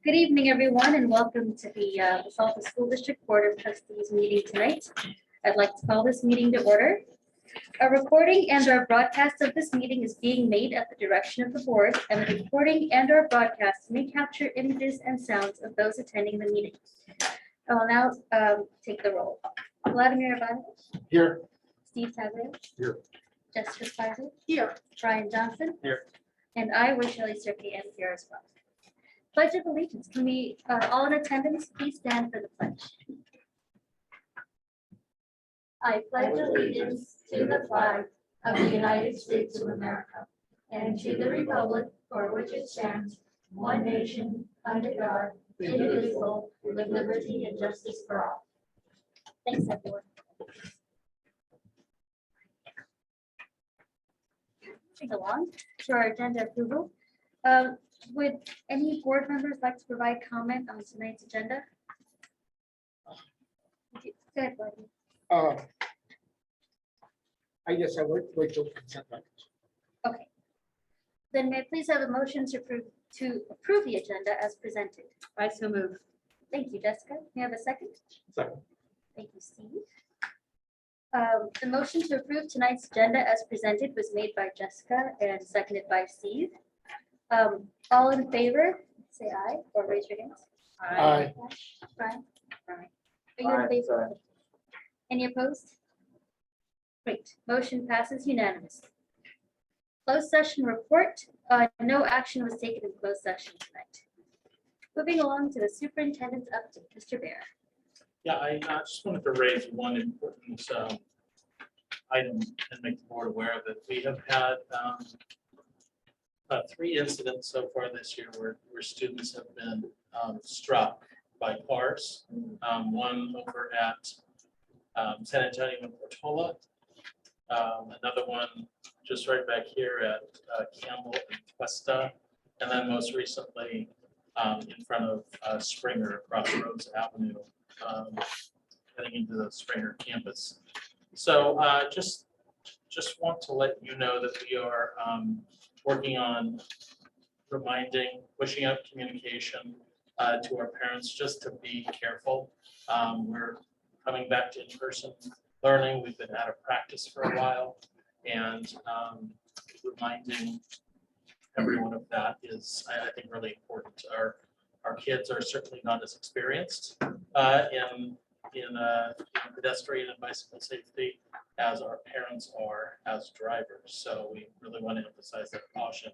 Good evening, everyone, and welcome to the Altos School District Board of Trustees meeting tonight. I'd like to call this meeting to order. A recording and or broadcast of this meeting is being made at the direction of the board, and the recording and or broadcast may capture images and sounds of those attending the meeting. I will now take the roll. Vladimir Ivanovich. Here. Steve Tavia. Here. Jessica Spicer. Here. Brian Johnson. Here. And I, Shelley Sirke, am here as well. Pledge of Allegiance. Can we, all in attendance, please stand for the pledge? I pledge allegiance to the flag of the United States of America and to the republic for which it stands, one nation, under God, indivisible, with liberty and justice for all. Thanks, everyone. Moving along to our agenda approval. Would any board members like to provide comment on tonight's agenda? Good, Buddy. I guess I would wait till consent items. Okay. Then may I please have a motion to approve the agenda as presented? I so move. Thank you, Jessica. May I have a second? Second. Thank you, Steve. The motion to approve tonight's agenda as presented was made by Jessica and seconded by Steve. All in favor, say aye or raise your hands. Aye. Brian? Are you in favor? Any opposed? Great, motion passes unanimously. Closed session report, no action was taken in closed session tonight. Moving along to the superintendent's update, Mr. Bear. Yeah, I just wanted to raise one important item and make the board aware of it. We have had 3 incidents so far this year where students have been struck by cars. One over at San Antonio and Portola. Another one just right back here at Campbell and Cuesta. And then most recently in front of Springer across Rose Avenue, heading into the Springer campus. So just want to let you know that we are working on reminding, pushing out communication to our parents just to be careful. We're coming back to in-person learning. We've been out of practice for a while, and reminding everyone of that is, I think, really important. Our kids are certainly not as experienced in pedestrian and bicycle safety as our parents are as drivers. So we really want to emphasize that caution.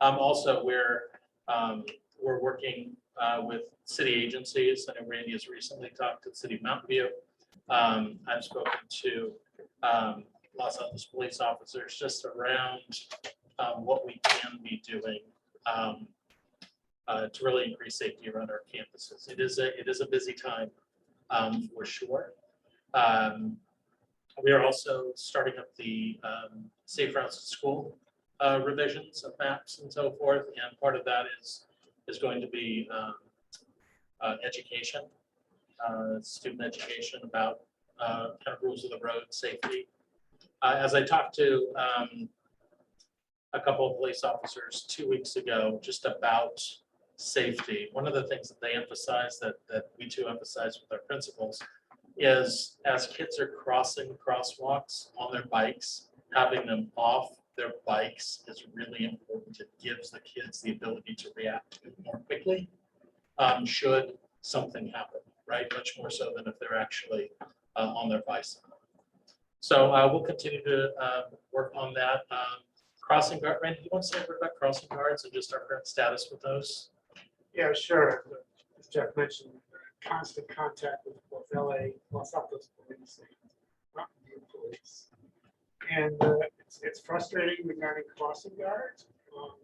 Also, we're working with city agencies. I know Randy has recently talked to the city of Mountain View. I've spoken to Los Altos police officers just around what we can be doing to really increase safety around our campuses. It is a busy time for sure. We are also starting up the Safe Routes to School revisions of maps and so forth, and part of that is going to be education, student education about kind of rules of the road, safety. As I talked to a couple of police officers 2 weeks ago just about safety, one of the things that they emphasize that we too emphasize with our principals is as kids are crossing crosswalks on their bikes, having them off their bikes is really important. It gives the kids the ability to react more quickly should something happen, right? Much more so than if they're actually on their bicycle. So we'll continue to work on that. Crossing guard, Randy, do you want to say a word about crossing guards and just our current status with those? Yeah, sure. As Jeff mentioned, constant contact with both LA, Los Altos police and Mountain View police. And it's frustrating regarding crossing guards.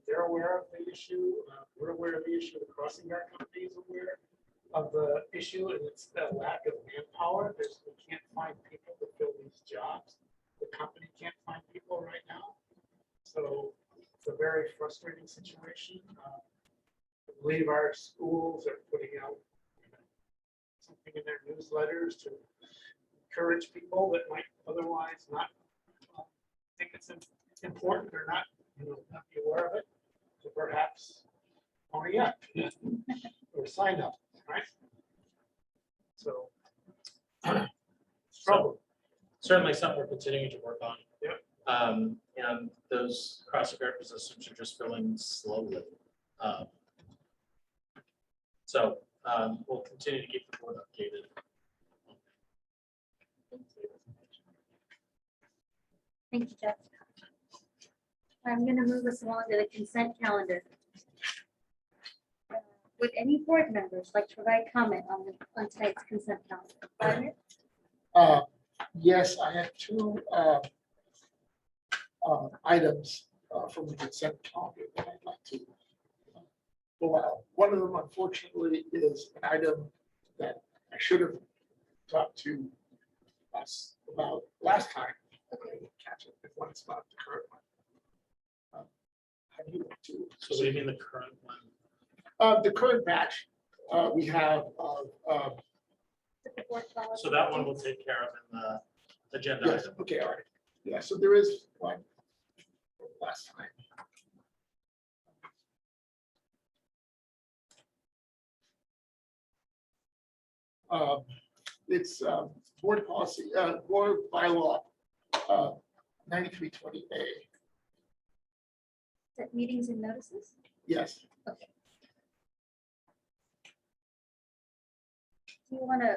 They're aware of the issue. We're aware of the issue. The crossing guard company is aware of the issue, and it's the lack of manpower. We can't find people to fill these jobs. The company can't find people right now. So it's a very frustrating situation. I believe our schools are putting out something in their newsletters to encourage people that might otherwise not think it's important or not be aware of it, to perhaps hurry up. for sign up, right? So. So certainly something we're continuing to work on. Yep. And those cross-guard positions are just filling slowly. So we'll continue to keep the board updated. Thank you, Jeff. I'm gonna move us along to the consent calendar. Would any board members like to provide comment on tonight's consent calendar? Vladimir? Yes, I have two items from the consent calendar that I'd like to pull out. One of them, unfortunately, is an item that I should have talked to us about last time. I didn't catch it. If one's not the current one. How do you want to? So what do you mean the current one? The current batch we have The board policy. So that one we'll take care of in the agenda yes, item. okay, all right. Yeah, so there is one from last time. It's board policy, board bylaw 9320A. Set meetings and notices? Yes, Okay. Do you want to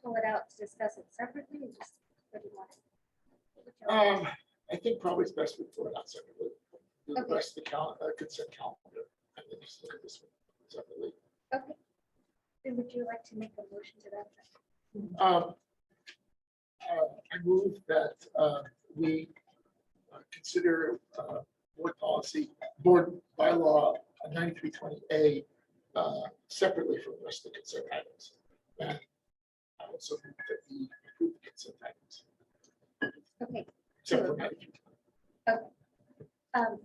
pull it out to discuss it separately or just what do you want? I think probably it's best we pull it out separately. Do the Okay. rest of the consent calendar, and then just look at this one separately. Okay. Then would you like to make a motion to that? effect? I move that we consider board policy, board bylaw 9320A separately from the rest of the consent items. And I also move that we approve the consent items, Okay. except for 9320.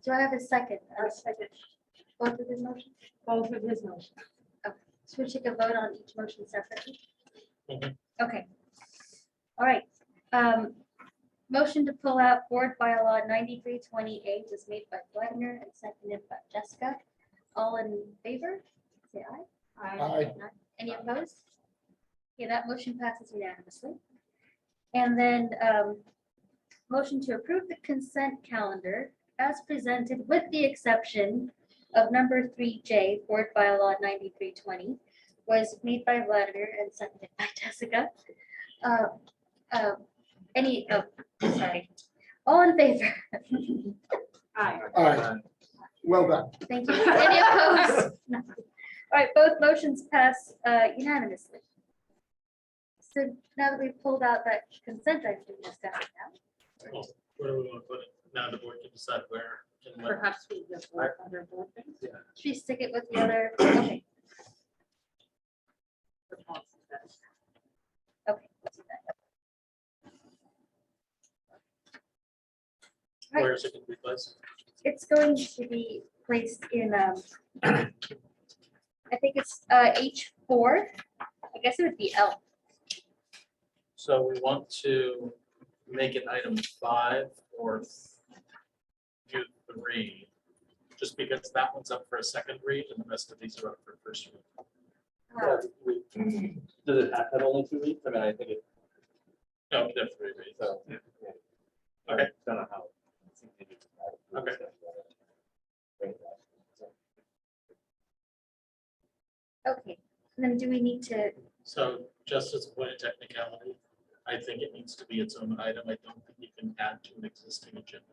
Do I have a second? Second. Both of his motions? Both of his motions. So we take a vote on each motion separately? Mhm. Okay. All right. Motion to pull out board bylaw 9328 was made by Vladimir and seconded by Jessica. All in favor? Say aye. Aye. Any opposed? Okay, that motion passes unanimously. And then motion to approve the consent calendar as presented with the exception of number 3J, board bylaw 9320, was made by Vladimir and seconded by Jessica. Sorry. All in favor? Aye. Aye, well done. Thank you. Any opposed? No. All right, both motions pass unanimously. So now that we've pulled out that consent, I can discuss it now. Well, where do we want to put it? Now the board can decide where and when. Perhaps we just work under board things. Should we stick it with the other? Okay, The policy says. okay. Let's do that. Right. Where is it going to be placed? It's going to be placed in, I think it's H4. I guess it would be L. So we want to make it item 5 or do 3, just because that one's up for a second read and the rest of these are up for first read. Does it have only 2 weeks? I mean, I think it, No, they're 3 reads. so. Okay. I don't know how. Okay. Okay, and then do we need to, So just as a point of technicality, I think it needs to be its own item. I don't think you can add to an existing agenda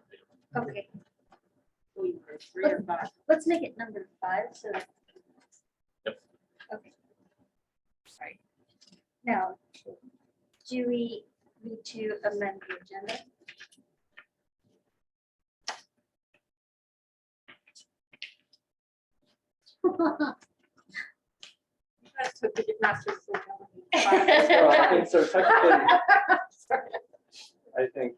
item. okay, We were 3 or 5. let's make it number 5, so. that- Yep. Okay. Sorry. Now, do we need to amend the agenda? That's what the master's. Well, I think so technically, I think,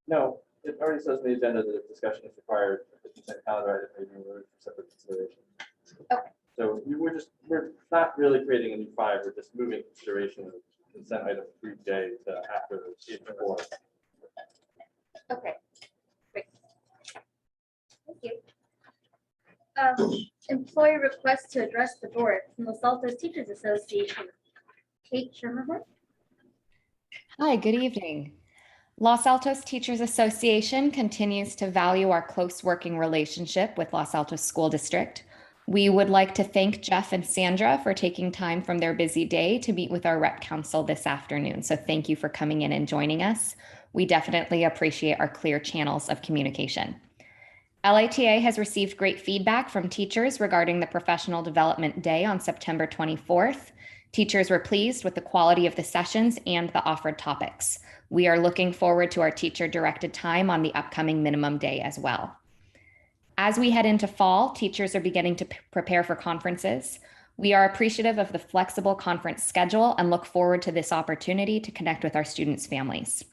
no, it already says in the agenda that if discussion is required, the consent calendar item may be removed for separate consideration. Okay. So we're not really creating a new 5, we're just moving consideration of consent item 3J to after H4. Okay, great. Thank you. Employee request to address the board from the Altos Teachers Association. Kate Schermerhorn. Hi, good evening. Los Altos Teachers Association continues to value our close working relationship with Los Altos School District. We would like to thank Jeff and Sandra for taking time from their busy day to meet with our rep council this afternoon. So thank you for coming in and joining us. We definitely appreciate our clear channels of communication. LATA has received great feedback from teachers regarding the Professional Development Day on September 24th. Teachers were pleased with the quality of the sessions and the offered topics. We are looking forward to our teacher-directed time on the upcoming minimum day as well. As we head into fall, teachers are beginning to prepare for conferences. We are appreciative of the flexible conference schedule and look forward to this opportunity to connect with our students' families.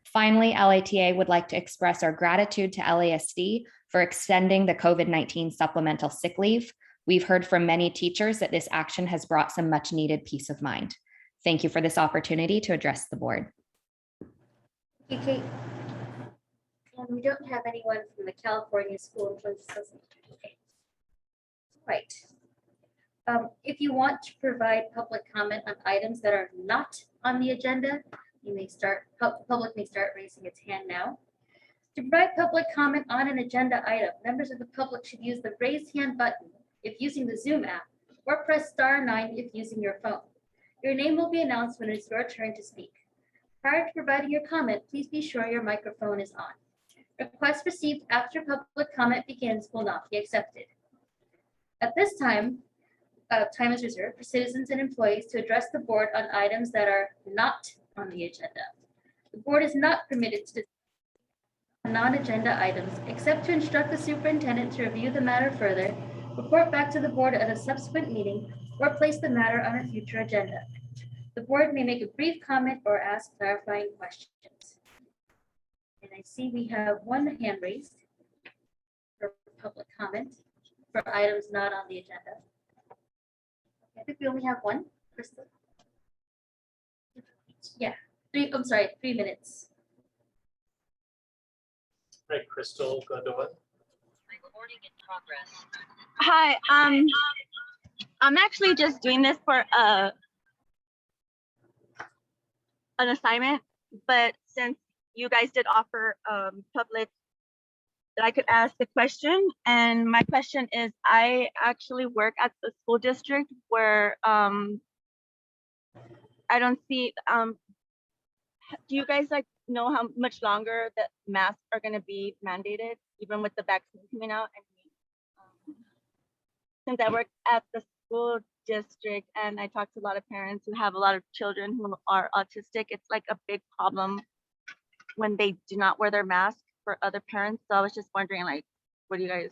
Finally, LATA would like to express our gratitude to LASD for extending the COVID-19 supplemental sick leave. We've heard from many teachers that this action has brought some much needed peace of mind. Thank you for this opportunity to address the board. Thank you, Kate. And we don't have anyone from the California School Employees Association. Okay. Right. If you want to provide public comment on items that are not on the agenda, you may start, public may start raising its hand now. To provide public comment on an agenda item, members of the public should use the raise hand button if using the Zoom app, or press *9 if using your phone. Your name will be announced when it's your turn to speak. Prior to providing your comment, please be sure your microphone is on. Requests received after public comment begins will not be accepted. At this time, time is reserved for citizens and employees to address the board on items that are not on the agenda. The board is not permitted to discuss non-agenda items except to instruct the superintendent to review the matter further, report back to the board at a subsequent meeting, or place the matter on a future agenda. The board may make a brief comment or ask clarifying questions. And I see we have one hand raised for public comment for items not on the agenda. I think we only have one, Crystal. Yeah, 3 minutes. Right, Crystal Godoy. Recording in progress. Hi, I'm actually just doing this for an assignment, but since you guys did offer public that I could ask a question, and my question is, I actually work at the school district where I don't see do you guys like know how much longer that masks are going to be mandated, even with the vaccine coming out? And since I work at the school district and I talk to a lot of parents who have a lot of children who are autistic, it's like a big problem when they do not wear their mask for other parents. So I was just wondering, like, what do you guys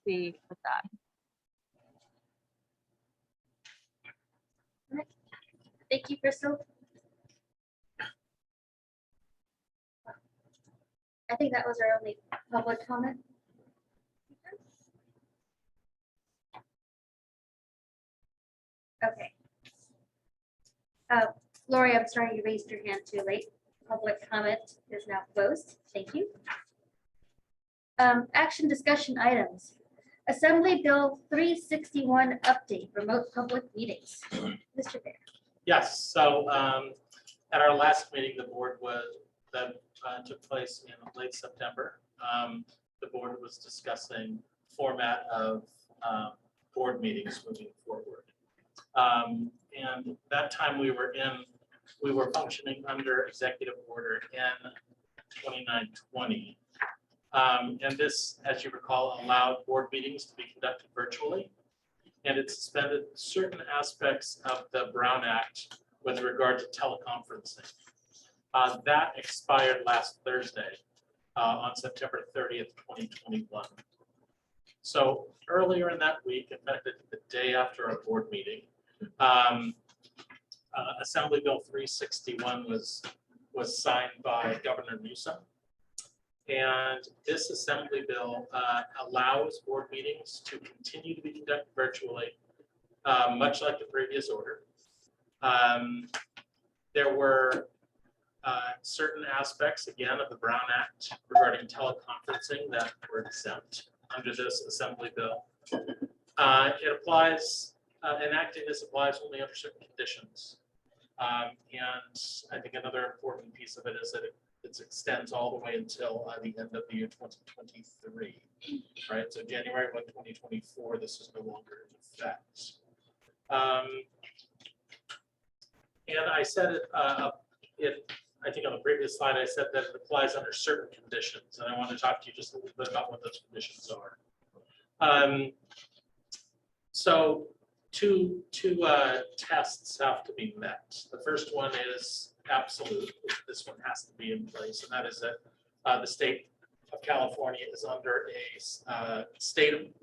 see with that? Thank you, Crystal. I think that was our only public comment. Okay. Lori, I'm sorry you raised your hand too late. Public comment is now closed. Thank you. Action discussion items. Assembly Bill 361 update, remote public meetings. Mr. Bear. Yes, so at our last meeting, the board that took place in late September, the board was discussing format of board meetings moving forward. And that time we were functioning under executive order N 2920. And this, as you recall, allowed board meetings to be conducted virtually. And it suspended certain aspects of the Brown Act with regard to teleconferencing. That expired last Thursday on September 30th, 2021. So earlier in that week, in fact, the day after our board meeting, Assembly Bill 361 was signed by Governor Newsom. And this Assembly Bill allows board meetings to continue to be conducted virtually, much like the previous order. There were certain aspects, again, of the Brown Act regarding teleconferencing that were exempt under this Assembly Bill. It applies, enacting this applies only under certain conditions. And I think another important piece of it is that it extends all the way until the end of the year 2023, right? So January 1, 2024, this is no longer in effect. And I said I think on the previous slide, I said that it applies under certain conditions, and I want to talk to you just a little bit about what those conditions are. So two tests have to be met. The first one is absolute. This one has to be in place, and that is that the state of California is under a state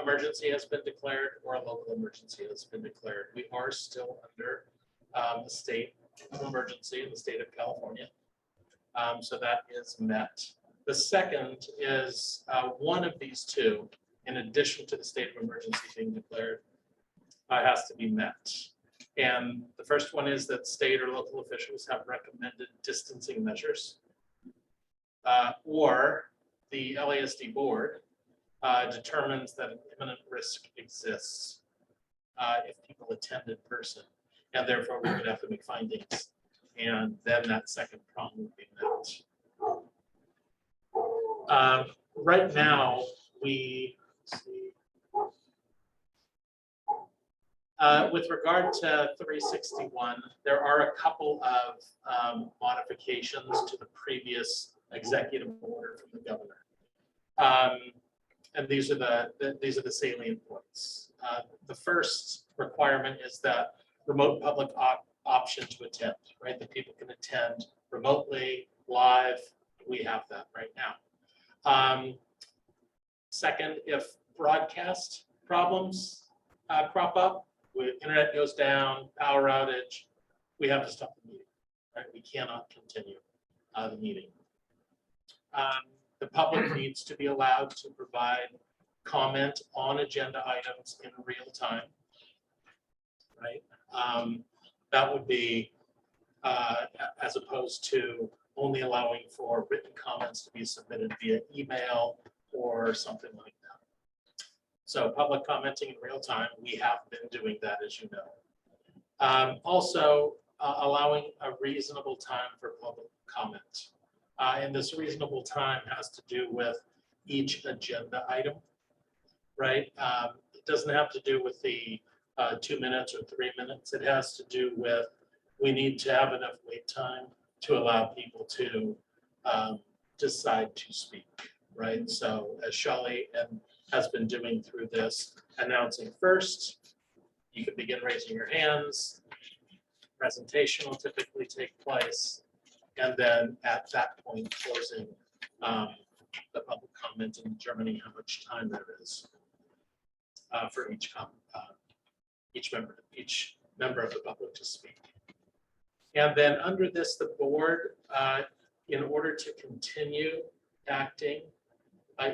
emergency has been declared, or a local emergency has been declared. We are still under a state of emergency in the state of California. So that is met. The second is one of these two, in addition to the state of emergency being declared, has to be met. And the first one is that state or local officials have recommended distancing measures, or the LASD board determines that an imminent risk exists if people attend in person, and therefore we would have to make findings, and then that second prong would be met. Right now, let's see. With regard to 361, there are a couple of modifications to the previous executive order from the governor. And these are the salient points. The first requirement is that remote public option to attend, right? That people can attend remotely, live. We have that right now. Second, if broadcast problems crop up, with internet goes down, power outage, we have to stop the meeting, right? We cannot continue the meeting. The public needs to be allowed to provide comment on agenda items in real time, right? That would be as opposed to only allowing for written comments to be submitted via email or something like that. So public commenting in real time, we have been doing that, as you know. Also, allowing a reasonable time for public comment. And this reasonable time has to do with each agenda item, right? It doesn't have to do with the 2 minutes or 3 minutes. It has to do with, we need to have enough wait time to allow people to decide to speak, right? So as Shelley has been doing through this, announcing first, you can begin raising your hands. Presentation will typically take place. And then at that point, closing the public comment and determining how much time there is for each member of the public to speak. And then under this, the board, in order to continue acting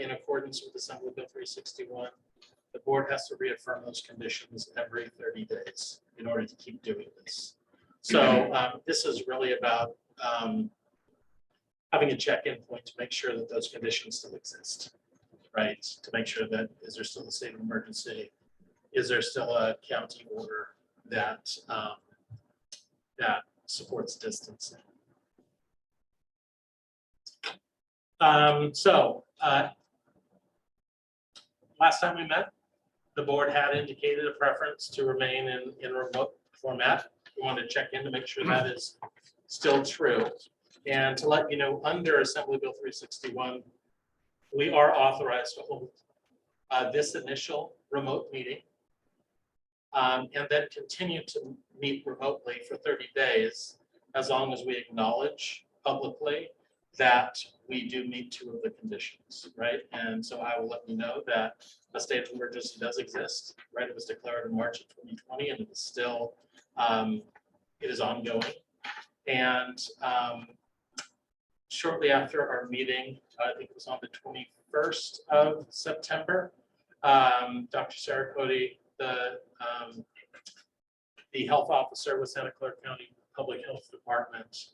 in accordance with Assembly Bill 361, the board has to reaffirm those conditions every 30 days in order to keep doing this. So this is really about having a check-in point to make sure that those conditions still exist, right? To make sure that, is there still a state of emergency? Is there still a county order that supports distancing? Last time we met, the board had indicated a preference to remain in remote format. We wanted to check in to make sure that is still true. And to let you know, under Assembly Bill 361, we are authorized to hold this initial remote meeting and then continue to meet remotely for 30 days, as long as we acknowledge publicly that we do meet 2 of the conditions, right? And so I will let you know that a state of emergency does exist, right? It was declared in March of 2020, and it is still, it is ongoing. And shortly after our meeting, I think it was on the 21st of September, Dr. Sarah Cody, the health officer with Santa Clara County Public Health Department,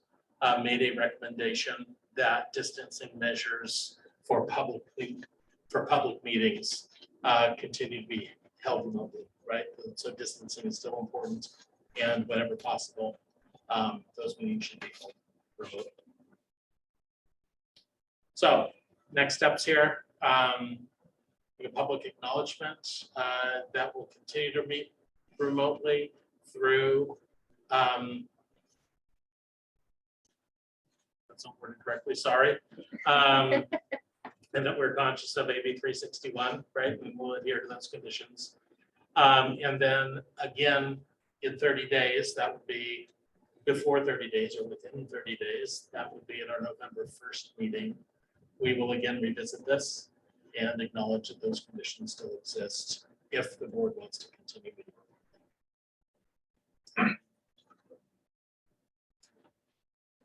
made a recommendation that distancing measures for public meetings continue to be held remotely, right? So distancing is still important, and whenever possible, those meetings should be held remotely. So next steps here, the public acknowledgement that will continue to meet remotely through that's not worded correctly, sorry. And that we're conscious of AB 361, right? And we'll adhere to those conditions. And then again, in 30 days, that would be before 30 days or within 30 days, that would be at our November 1st meeting. We will again revisit this and acknowledge that those conditions still exist if the board wants to continue meeting.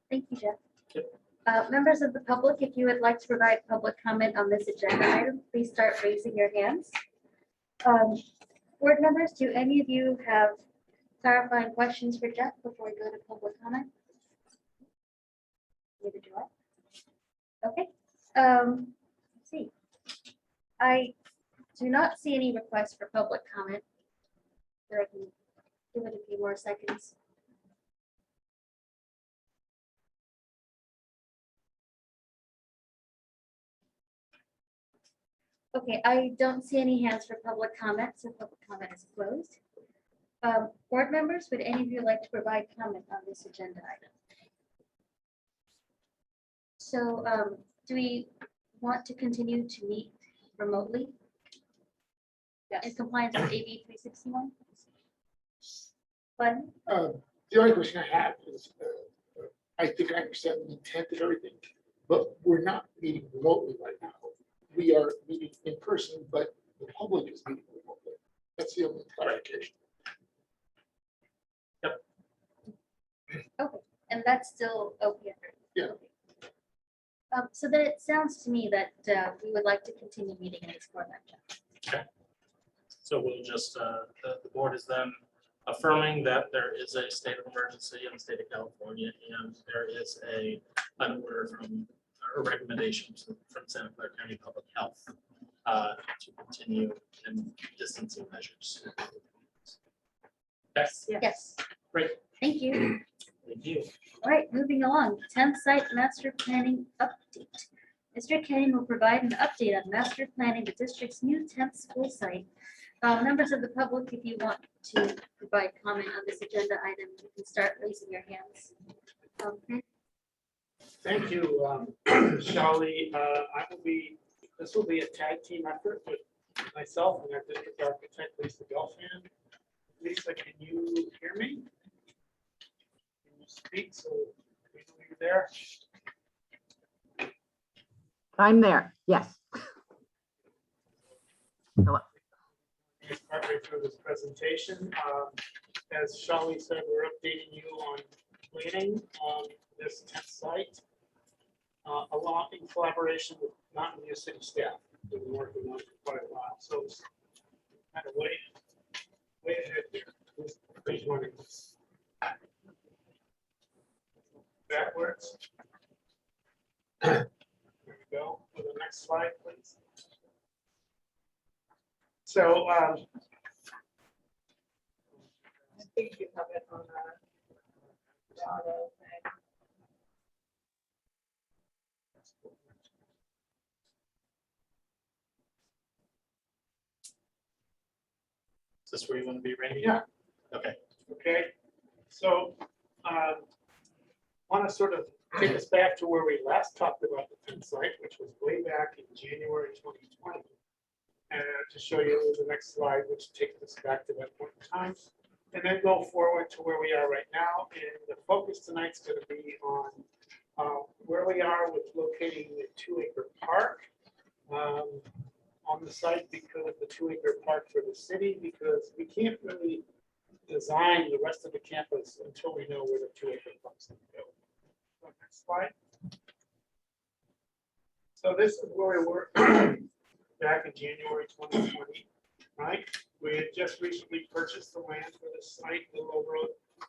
Thank you, Jeff. Yep. Members of the public, if you would like to provide public comment on this agenda item, please start raising your hands. Board members, do any of you have clarifying questions for Jeff before we go to public comment? Neither do I. Okay. Let's see. I do not see any requests for public comment. Or I can give it a few more seconds. Okay, I don't see any hands for public comment, so public comment is closed. Board members, would any of you like to provide comment on this agenda item? So do we want to continue to meet remotely in compliance with AB 361? But The only question I have is, I think I understand the intent of everything, but we're not meeting remotely right now. We are meeting in person, but the public is meeting remotely. That's the only clarification. okay, and that's still okay. Yeah. Okay. So then it sounds to me that we would like to continue meeting in this format. Jeff. So we'll just, the board is then affirming that there is a state of emergency in the state of California, and there is an order from, a recommendation from Santa Clara County Public Health to continue in distancing measures. Yes, Yes. great, Thank you. thank you. All right, moving along, Temp site master planning update. Mr. Kenny will provide an update on master planning the district's new Temp school site. Members of the public, if you want to provide comment on this agenda item, you can start raising your hands. Okay. Thank you, Shelley. This will be a tag team effort with myself and our district architect, Lisa Gelfand. Lisa, can you hear me? Can you speak so we know you're there? I'm there, yes. Hello. Partway through this presentation. As Shelley said, we're updating you on planning on this Temp site, along in collaboration with Mountain View City staff. We've been working on it for quite a while, so it's kind of way ahead there. Please running this backwards. There we go. For the next slide, please. So I think you have it on the auto thing. Is this where you want to be, Randy? yeah, Okay, okay. So want to sort of take us back to where we last talked about the Temp site, which was way back in January 2020. And to show you the next slide, which takes us back to that point in time, and then go forward to where we are right now. And the focus tonight's going to be on where we are with locating the 2-acre park on the site, because of the 2-acre park for the city, because we can't really design the rest of the campus until we know where the 2-acre park's going to go. So next slide. So this is where we were back in January 2020, right? We had just recently purchased the land for the site, a little over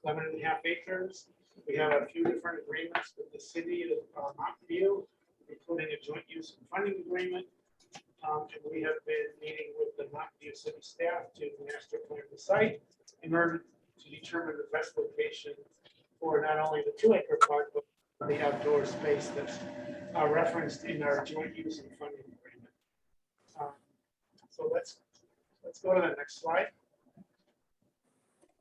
11.5 acres. We have a few different agreements with the city of Mountain View. We including a joint use and funding agreement. And we have been meeting with the Mountain View City staff to master plan the site in order to determine the best location for not only the 2-acre park, but the outdoor space that's referenced in our joint use and funding agreement. So let's go to the next slide.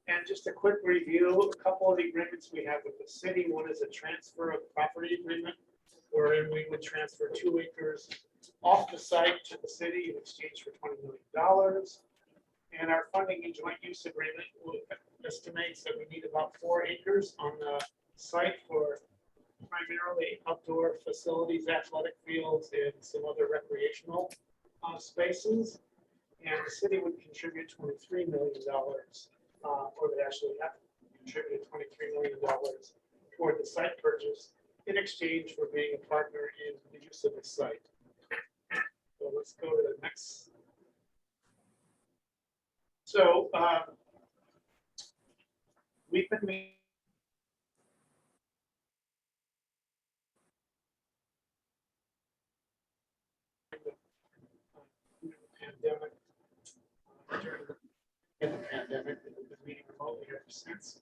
And just a quick review, a couple of the agreements we have with the city. One is a transfer of property agreement, wherein we would transfer 2 acres off the site to the city in exchange for $20 million. And our funding and joint use agreement estimates that we need about 4 acres on the site for primarily outdoor facilities, athletic fields, and some other recreational spaces. And the city would contribute $23 million, or they actually have to contribute $23 million toward the site purchase in exchange for being a partner in the use of the site. So let's go to the next. So we've been meeting. Pandemic, in the pandemic, we've been meeting remotely ever since.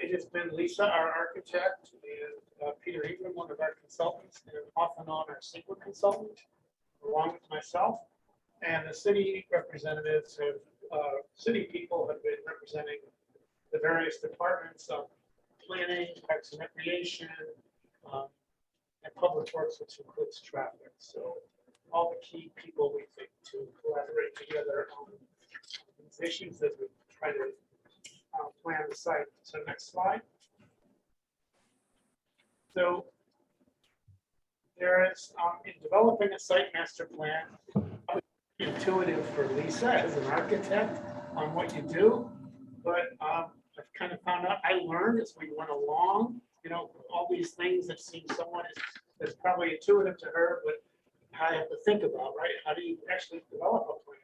It has been Lisa, our architect, and Peter Ingram, one of our consultants, and off and on our SQL consultant, along with myself. And the city representatives have, city people have been representing the various departments of planning, parks and recreation, and public works, which includes traffic. So all the key people we think to collaborate together on these issues as we try to plan the site. So next slide. So there is, in developing a site master plan, intuitive for Lisa as an architect on what you do, but I've kind of found out, I learned as we went along, you know, all these things that seem somewhat, that's probably intuitive to her, but I have to think about, right? How do you actually develop a plan?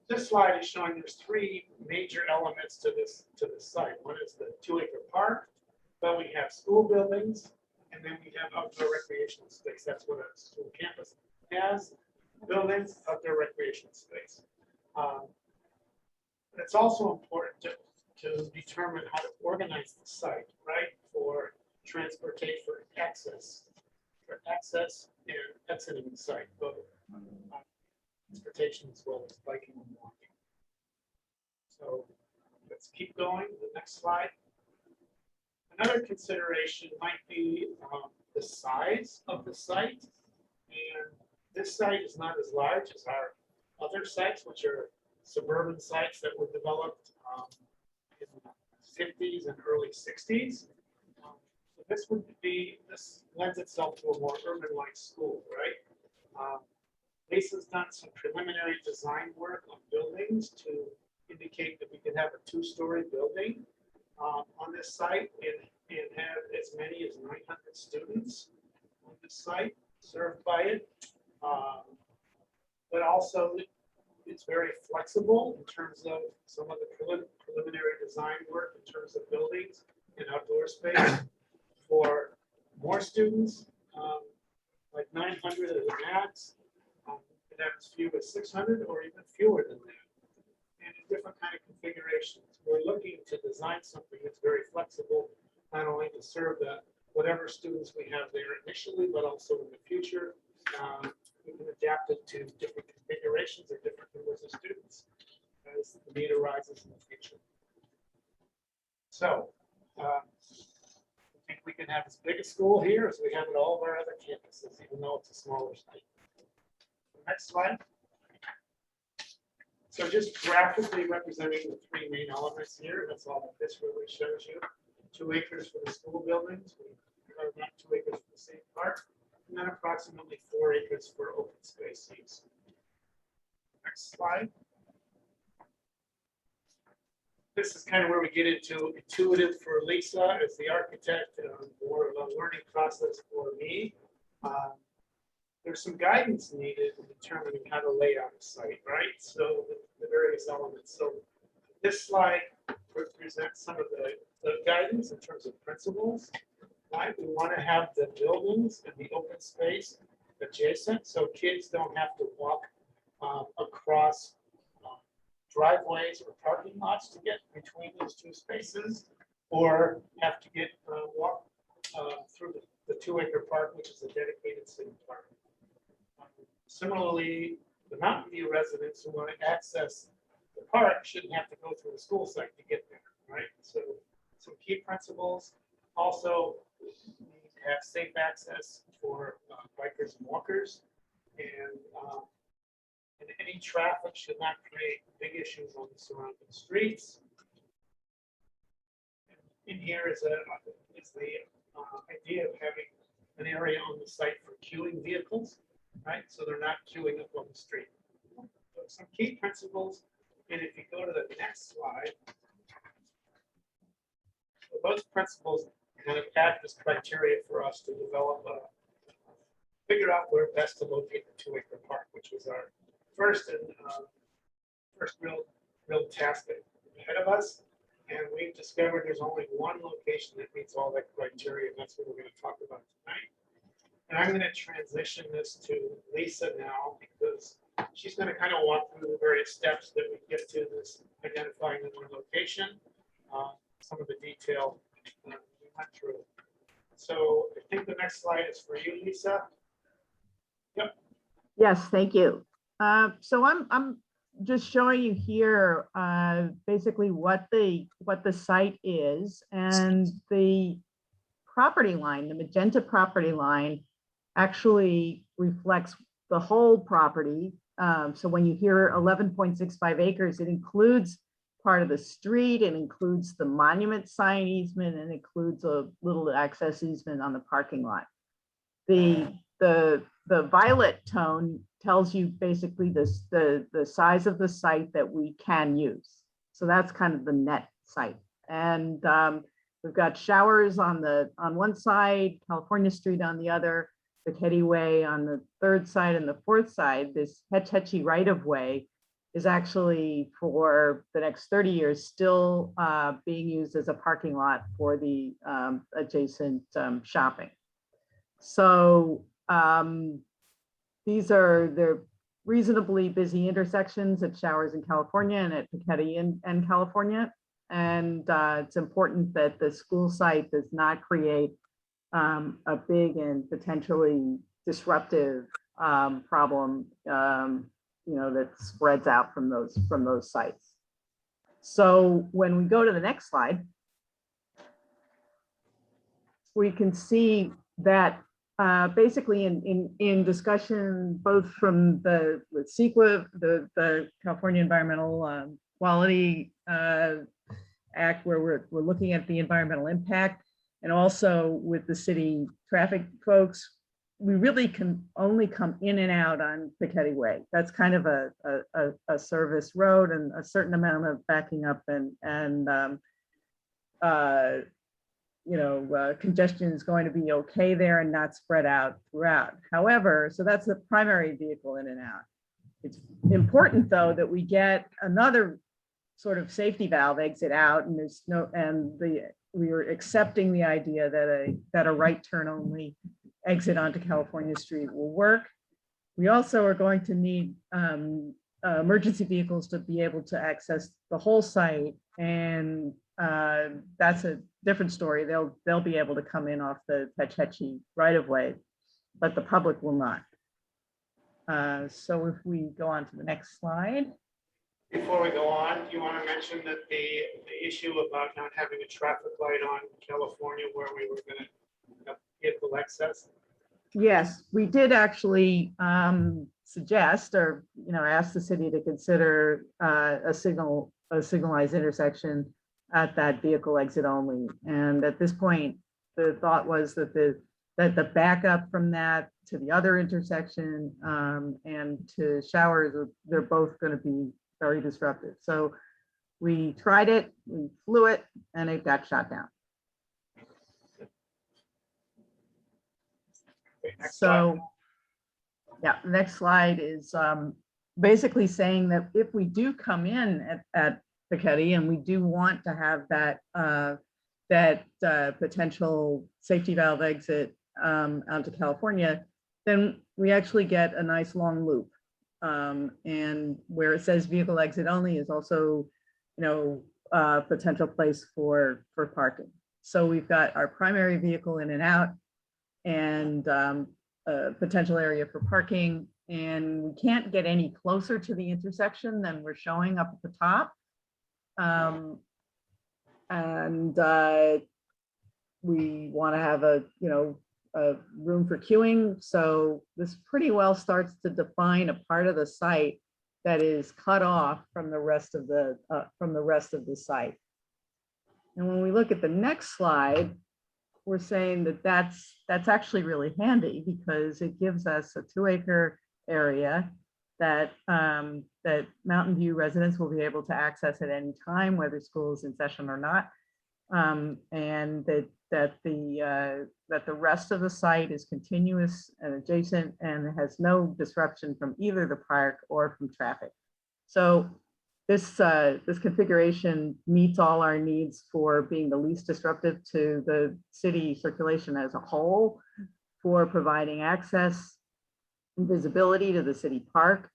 This slide is showing there's 3 major elements to this site. One is the 2-acre park, but we have school buildings, and then we have outdoor recreational space. That's what a school campus has. Buildings, outdoor recreational space. It's also important to determine how to organize the site, right? For transportation, for access and exiting the site, both transportation as well as biking and walking. So let's keep going. The next slide. Another consideration might be the size of the site. And this site is not as large as our other sites, which are suburban sites that were developed in the 50s and early 60s. So this lends itself to a more urban-like school, right? Lisa's done some preliminary design work on buildings to indicate that we could have a 2-story building on this site and have as many as 900 students on this site served by it. But also it's very flexible in terms of some of the preliminary design work in terms of buildings and outdoor space for more students, like 900 as a max, and as few as 600 or even fewer than that, and in different kind of configurations. We're looking to design something that's very flexible, not only to serve whatever students we have there initially, but also in the future. We can adapt it to different configurations or different numbers of students as the need arises in the future. So I think we can have as big a school here as we have at all of our other campuses, even though it's a smaller site. Next slide. So just graphically representing the 3 main elements here. That's all that this really shows you. 2 acres for the school buildings. We are not 2 acres for the same park. And then approximately 4 acres for open space use. Next slide. This is kind of where we get into intuitive for Lisa as the architect, more of a learning process for me. There's some guidance needed in determining how to lay out a site, right? So the various elements. So this slide represents some of the guidance in terms of principles. right? We want to have the buildings and the open space adjacent, so kids don't have to walk across driveways or parking lots to get between those two spaces, or have to get walk through the Two-Acre Park, which is a dedicated city park. Similarly, the Mountain View residents who want to access the park shouldn't have to go through the school site to get there, right? So some key principles also need to have safe access for bikers and walkers, and any traffic should not create big issues on the surrounding streets. In here is the idea of having an area on the site for queuing vehicles, right? So they're not queuing up on the street. So some key principles, and if you go to the next slide, so those principles kind of act as criteria for us to develop figure out where best to locate the Two-Acre Park, which was our first real task ahead of us. And we've discovered there's only one location that meets all that criteria, and that's what we're going to talk about tonight. And I'm going to transition this to Lisa now, because she's going to kind of walk through the various steps that we get to this identifying the one location, some of the detail we went through. So I think the next slide is for you, Lisa. Yep. Yes, thank you. So I'm just showing you here basically what the site is, and the property line, the magenta property line, actually reflects the whole property. So when you hear 11.65 acres, it includes part of the street, it includes the monument sign easement, and includes a little access easement on the parking lot. The violet tone tells you basically the size of the site that we can use. So that's kind of the net site. And we've got Showers on one side, California Street on the other, Piketty Way on the third side, and the fourth side. This Hetch Hetchy right of way is actually for the next 30 years still being used as a parking lot for the adjacent shopping. So they're reasonably busy intersections at Showers in California and at Piketty in California. And it's important that the school site does not create a big and potentially disruptive problem, that spreads out from those sites. So when we go to the next slide, we can see that basically in discussion, both from the CEQA, the California Environmental Quality Act, where we're looking at the environmental impact, and also with the city traffic folks, we really can only come in and out on Piketty Way. That's kind of a service road, and a certain amount of backing up and congestion is going to be okay there and not spread out throughout. However, so that's the primary vehicle in and out. It's important though that we get another sort of safety valve exit out, and we are accepting the idea that a right turn only exit onto California Street will work. We also are going to need emergency vehicles to be able to access the whole site, and that's a different story. They'll be able to come in off the Hetch Hetchy right of way, but the public will not. So if we go on to the next slide. Before we go on, do you want to mention that the issue about not having a traffic light on California where we were going to vehicle access? Yes, we did actually suggest, or ask the city to consider a signalized intersection at that vehicle exit only. And at this point, the thought was that the backup from that to the other intersection and to Showers, they're both going to be very disruptive. So we tried it, we flew it, and it got shot down. So, yeah, next slide is basically saying that if we do come in at Piketty and we do want to have that that potential safety valve exit out to California, then we actually get a nice long loop. And where it says vehicle exit only is also, potential place for parking. So we've got our primary vehicle in and out, and a potential area for parking. And we can't get any closer to the intersection than we're showing up at the top. We want to have a room for queuing. So this pretty well starts to define a part of the site that is cut off from the rest of the site. And when we look at the next slide, we're saying that that's actually really handy, because it gives us a 2-acre area that that Mountain View residents will be able to access at any time, whether school is in session or not, and that the rest of the site is continuous and adjacent and has no disruption from either the park or from traffic. So this configuration meets all our needs for being the least disruptive to the city circulation as a whole, for providing access and visibility to the city park,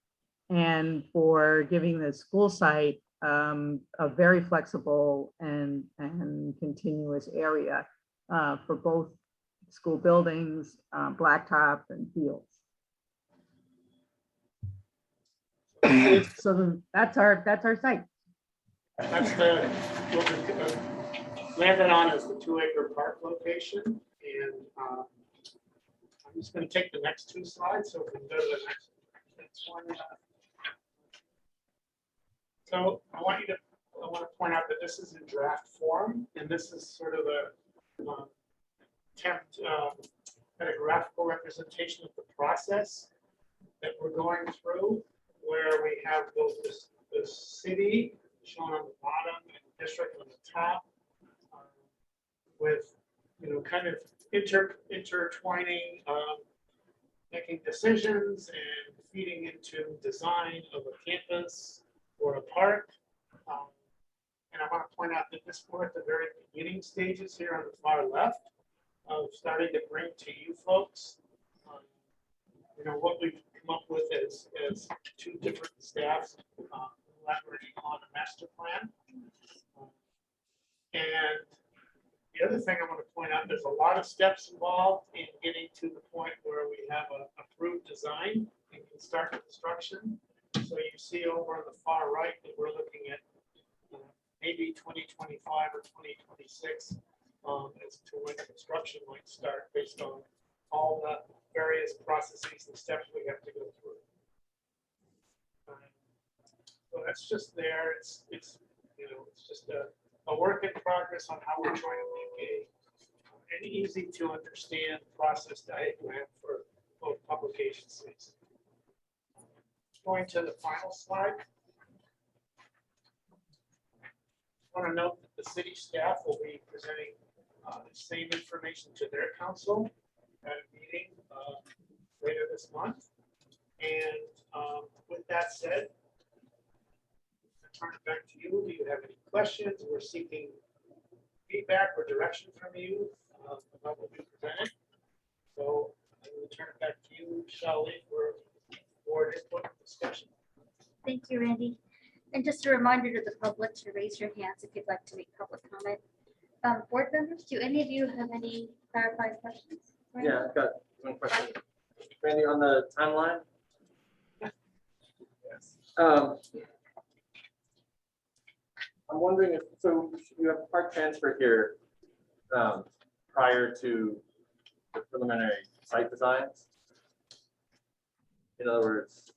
and for giving the school site a very flexible and continuous area for both school buildings, blacktop, and fields. So that's our site. That's what we landed on as the 2-acre park location. And I'm just going to take the next 2 slides, so we can go to the next one. So I want to point out that this is in draft form, and this is sort of a attempt at a graphical representation of the process that we're going through, where we have both the city shown on the bottom and the district on the top, with kind of intertwining, making decisions and feeding into design of a campus or a park. And I want to point out that we're at the very beginning stages here on the far left of starting to bring to you folks, what we've come up with as 2 different staffs collaborating on a master plan. And the other thing I want to point out, there's a lot of steps involved in getting to the point where we have an approved design and can start construction. So you see over on the far right that we're looking at maybe 2025 or 2026 as to when construction might start, based on all the various processes and steps we have to go through. So that's just there. It's just a work in progress on how we're trying to make an easy to understand process diagram for both publications. Going to the final slide. I want to note that the city staff will be presenting the same information to their council at a meeting later this month. And with that said, I turn it back to you. Do you have any questions? We're seeking feedback or direction from you about what we presented. So I will turn it back to you, Shelley, for board input discussion. Thank you, Randy. And just a reminder to the public to raise your hands if you'd like to make public comment. Board members, do any of you have any clarifying questions? Randy? Yeah, I've got one question. Randy, on the timeline? Yes. I'm wondering if, so you have a park transfer here prior to the preliminary site designs. In other words,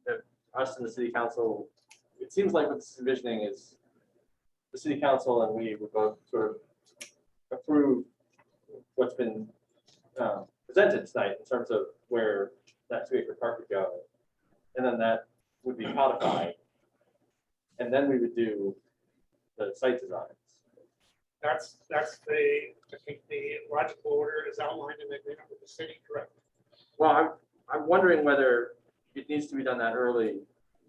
if us and the city council, it seems like what this is envisioning is the city council and we would both sort of approve what's been presented tonight in terms of where that 2-acre park would go. And then that would be codified. And then we would do the site designs. That's I think the logical order is outlined in the agreement with the city, correct? Well, I'm wondering whether it needs to be done that early,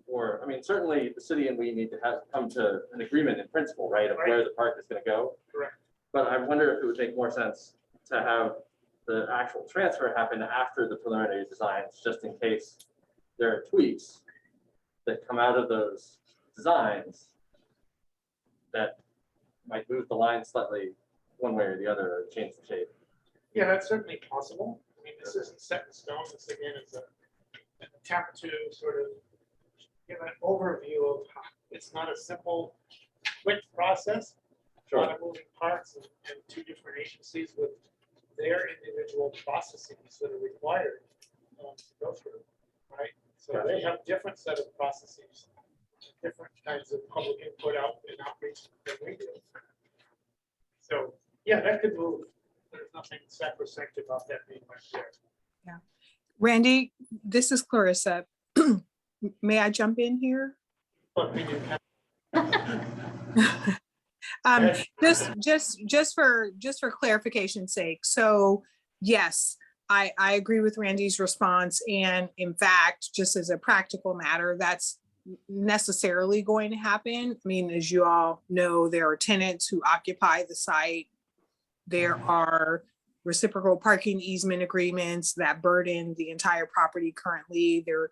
or, I mean, certainly the city and we need to come to an agreement in principle, right, of where the park is going to go. Correct. But I wonder if it would make more sense to have the actual transfer happen after the preliminary designs, just in case there are tweaks that come out of those designs that might move the line slightly one way or the other, or change the shape. Yeah, that's certainly possible. I mean, this isn't set in stone. This again is an attempt to sort of give an overview of how it's not a simple, quick process. A lot of moving parts and two different agencies with their individual processes that are required to go through, right? So they have different set of processes, different kinds of public input out and outreach than we do. So, yeah, that could move. There's nothing sacrosanct about that being right there. Randy, this is Clarissa. May I jump in here? But we do Just for clarification's sake. So yes, I agree with Randy's response. And in fact, just as a practical matter, that's necessarily going to happen. I mean, as you all know, there are tenants who occupy the site. There are reciprocal parking easement agreements that burden the entire property currently. There,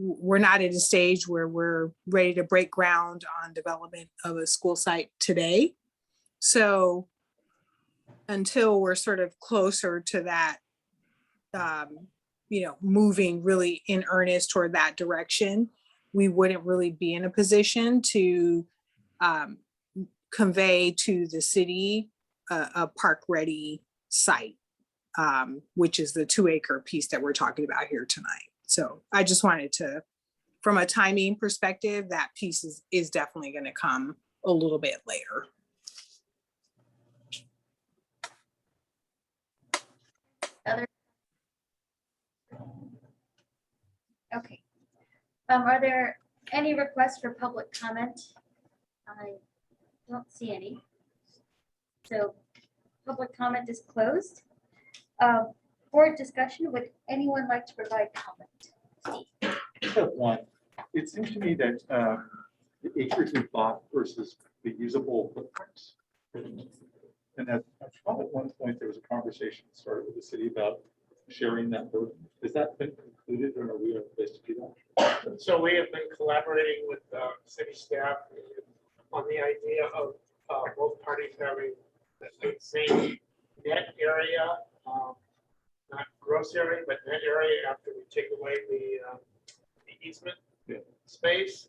we're not at a stage where we're ready to break ground on development of a school site today. So until we're sort of closer to that, moving really in earnest toward that direction, we wouldn't really be in a position to convey to the city a park-ready site, which is the 2-acre piece that we're talking about here tonight. So I just wanted to, from a timing perspective, that piece is definitely going to come a little bit later. Okay. Are there any requests for public comment? I don't see any. So public comment is closed. Board discussion, would anyone like to provide comment? Steve? One, it seems to me that the acres we bought versus the usable footprints. And that I thought at one point there was a conversation that started with the city about sharing that burden. Has that been concluded, or are we in a place to do that? So we have been collaborating with city staff on the idea of both parties having the same net area, not gross area, but net area after we take away the easement space.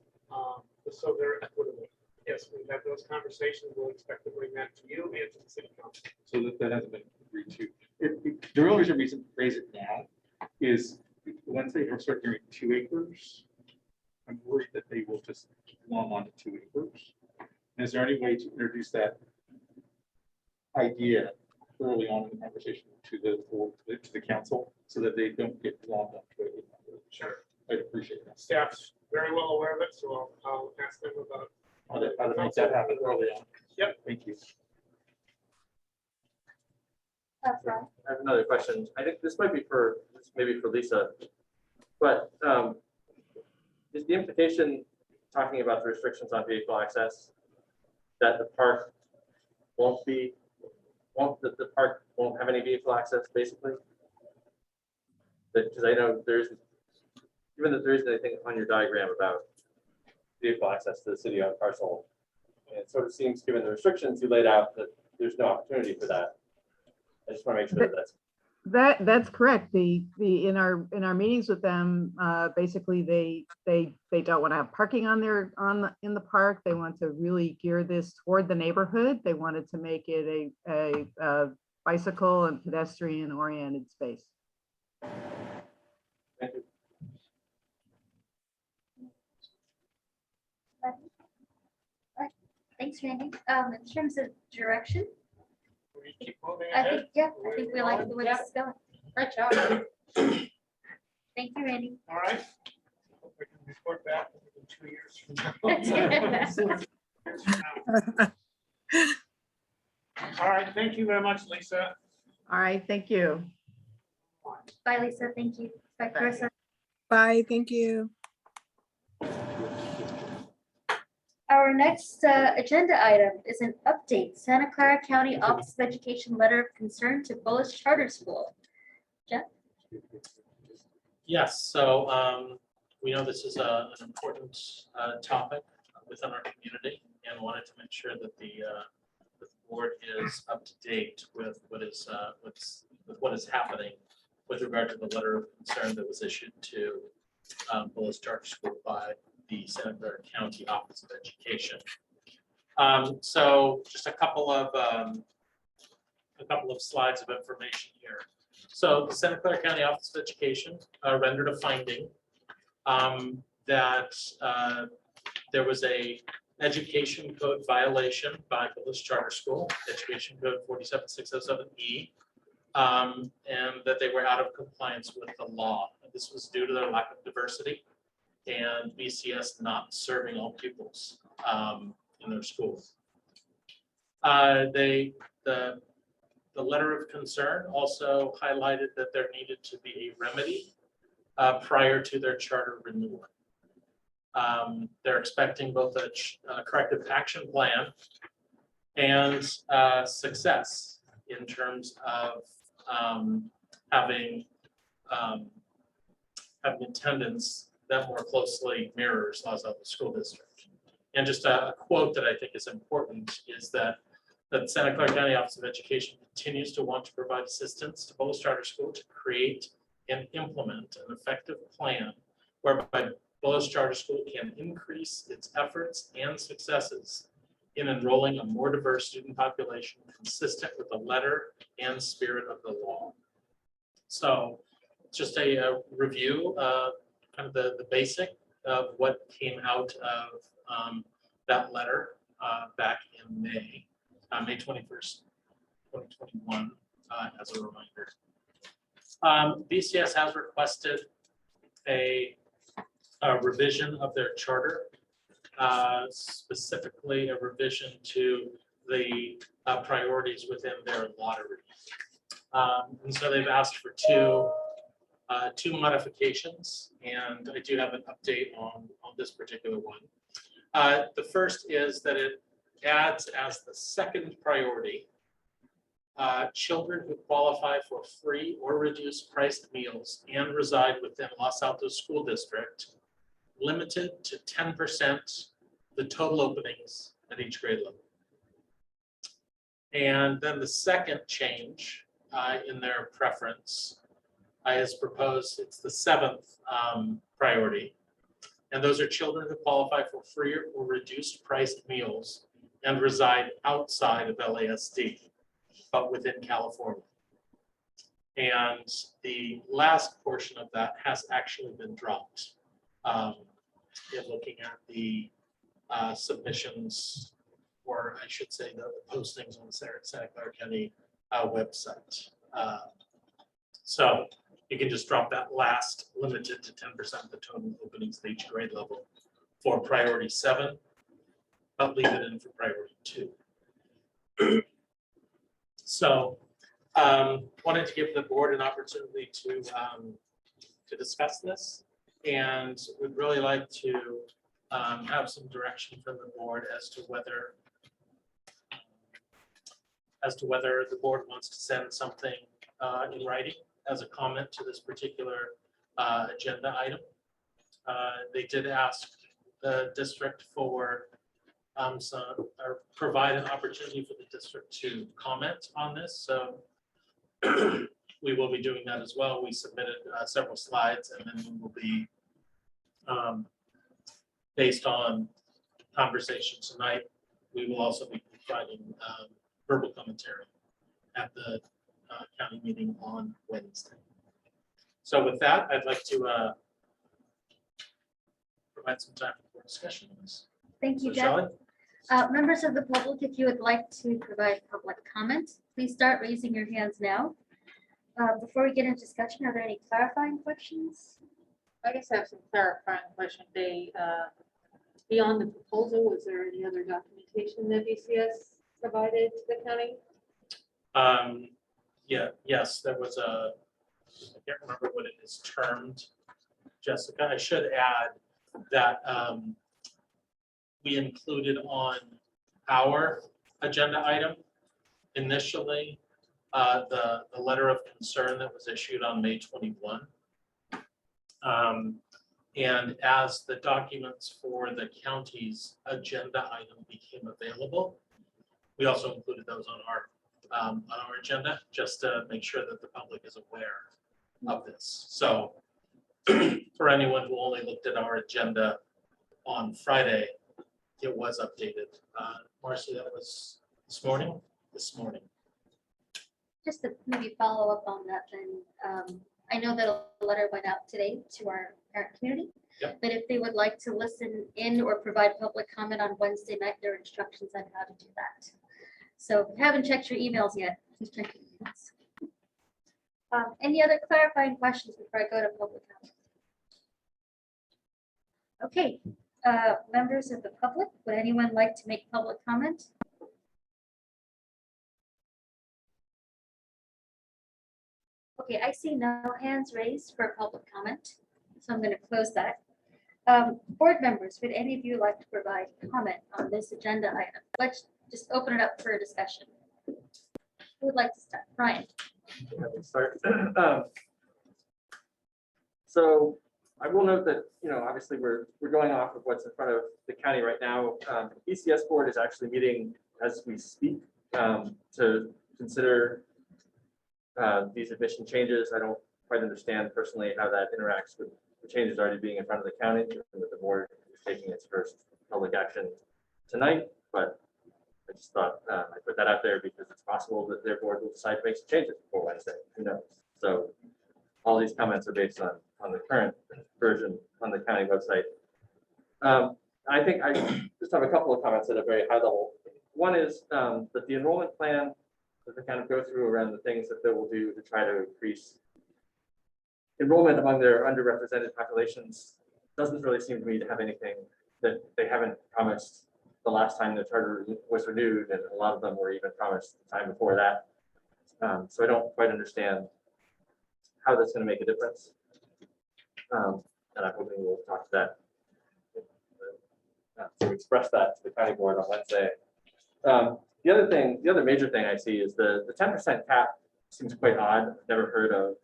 So they're equitable. Yes, we've had those conversations. We'll expect to bring that to you and to the city council. So that hasn't been agreed to. The real reason to raise it now is once they start doing 2 acres, I'm worried that they will just glom onto 2 acres. And is there any way to introduce that idea early on in the conversation to the council so that they don't get glommed onto it? Sure. I'd appreciate that. Staff's very well aware of it, so I'll ask them about How to make that happen early on. Yep. Thank you. That's right. I have another question. I think this might be maybe for Lisa, but is the implication talking about the restrictions on vehicle access that the park the park won't have any vehicle access basically? Because I know even if there isn't anything on your diagram about vehicle access to the city owned parcel, and it sort of seems, given the restrictions you laid out, that there's no opportunity for that. I just want to make sure That's correct. In our meetings with them, basically they don't want to have parking in the park. They want to really gear this toward the neighborhood. They wanted to make it a bicycle and pedestrian oriented space. Thank you. All right. Thanks, Randy. In terms of direction, we keep moving I ahead. think we like the way this is going. Great job. Thank you, Randy. All right. Hope we can report back in 2 years from now. All right, thank you very much, Lisa. All right, thank you. Bye, Lisa. Thank you. Bye, Carissa. Bye, thank you. Our next agenda item is an update, Santa Clara County Office of Education letter of concern to Bullish Charter School. Jeff? Yes, so we know this is an important topic within our community and wanted to make sure that the board is up to date with what is happening with regard to the letter of concern that was issued to Bullish Charter School by the Santa Clara County Office of Education. So just a couple of slides of information here. So the Santa Clara County Office of Education rendered a finding that there was a education code violation by Bullish Charter School, Education Code 47607E, and that they were out of compliance with the law. This was due to their lack of diversity and BCS not serving all pupils in their schools. The letter of concern also highlighted that there needed to be a remedy prior to their charter renewal. They're expecting both a corrective action plan and success in terms of having attendance that more closely mirrors Los Altos School District. And just a quote that I think is important is that Santa Clara County Office of Education continues to want to provide assistance to Bullish Charter School to create and implement an effective plan whereby Bullish Charter School can increase its efforts and successes in enrolling a more diverse student population consistent with the letter and spirit of the law. So just a review of kind of the basic of what came out of that letter back in May 21st, 2021, as a reminder. BCS has requested a revision of their charter, specifically a revision to the priorities within their lottery. And so they've asked for two modifications, and I do have an update on this particular one. The first is that it adds as the second priority children who qualify for free or reduced priced meals and reside within Los Altos School District, limited to 10% the total openings at each grade level. And then the second change in their preference is proposed, it's the seventh priority. And those are children who qualify for free or reduced priced meals and reside outside of LASD, but within California. And the last portion of that has actually been dropped in looking at the submissions, or I should say the postings on the Santa Clara County website. So you can just drop that last, limited to 10% of the total openings at each grade level for priority 7, but leave it in for priority 2. So wanted to give the board an opportunity to discuss this, and would really like to have some direction from the board as to whether the board wants to send something in writing as a comment to this particular agenda item. They did ask the district for provide an opportunity for the district to comment on this. So we will be doing that as well. We submitted several slides, and then we will be, based on conversation tonight, we will also be providing verbal commentary at the county meeting on Wednesday. So with that, I'd like to provide some time for discussion on this. Thank you, So, Jeff. Shelley? Members of the public, if you would like to provide public comment, please start raising your hands now. Before we get into discussion, are there any clarifying questions? I guess I have some clarifying question. Beyond the proposal, was there any other documentation that BCS provided to the county? Yes, there was I can't remember what it is termed, Jessica. I should add that we included on our agenda item initially, the letter of concern that was issued on May 21. And as the documents for the county's agenda item became available, we also included those on our agenda, just to make sure that the public is aware of this. So for anyone who only looked at our agenda on Friday, it was updated. Marcy, that was this morning? This morning. Just to maybe follow up on that, then, I know that a letter went out today to our parent community. Yep. But if they would like to listen in or provide public comment on Wednesday night, there are instructions on how to do that. So if you haven't checked your emails yet, please check your emails. Any other clarifying questions before I go to public comment? Okay, members of the public, would anyone like to make public comment? Okay, I see no hands raised for public comment, so I'm going to close that. Board members, would any of you like to provide comment on this agenda item? Let's just open it up for a discussion. Who would like to start? Brian? Let me start. So I will note that, obviously we're going off of what's in front of the county right now. The BCS board is actually meeting as we speak to consider these admission changes. I don't quite understand personally how that interacts with the changes already being in front of the county, given that the board is taking its first public action tonight. But I just thought I put that out there because it's possible that their board will decide to make some changes before Wednesday. Who knows? So all these comments are based on the current version on the county website. I think I just have a couple of comments at a very high level. One is that the enrollment plan that they kind of go through around the things that they will do to try to increase enrollment among their underrepresented populations doesn't really seem to me to have anything that they haven't promised the last time the charter was renewed, and a lot of them were even promised the time before that. So I don't quite understand how that's going to make a difference. And I'm hoping we'll talk to that, to express that to the county board on Wednesday. The other major thing I see is the 10% cap seems quite odd. I've never heard of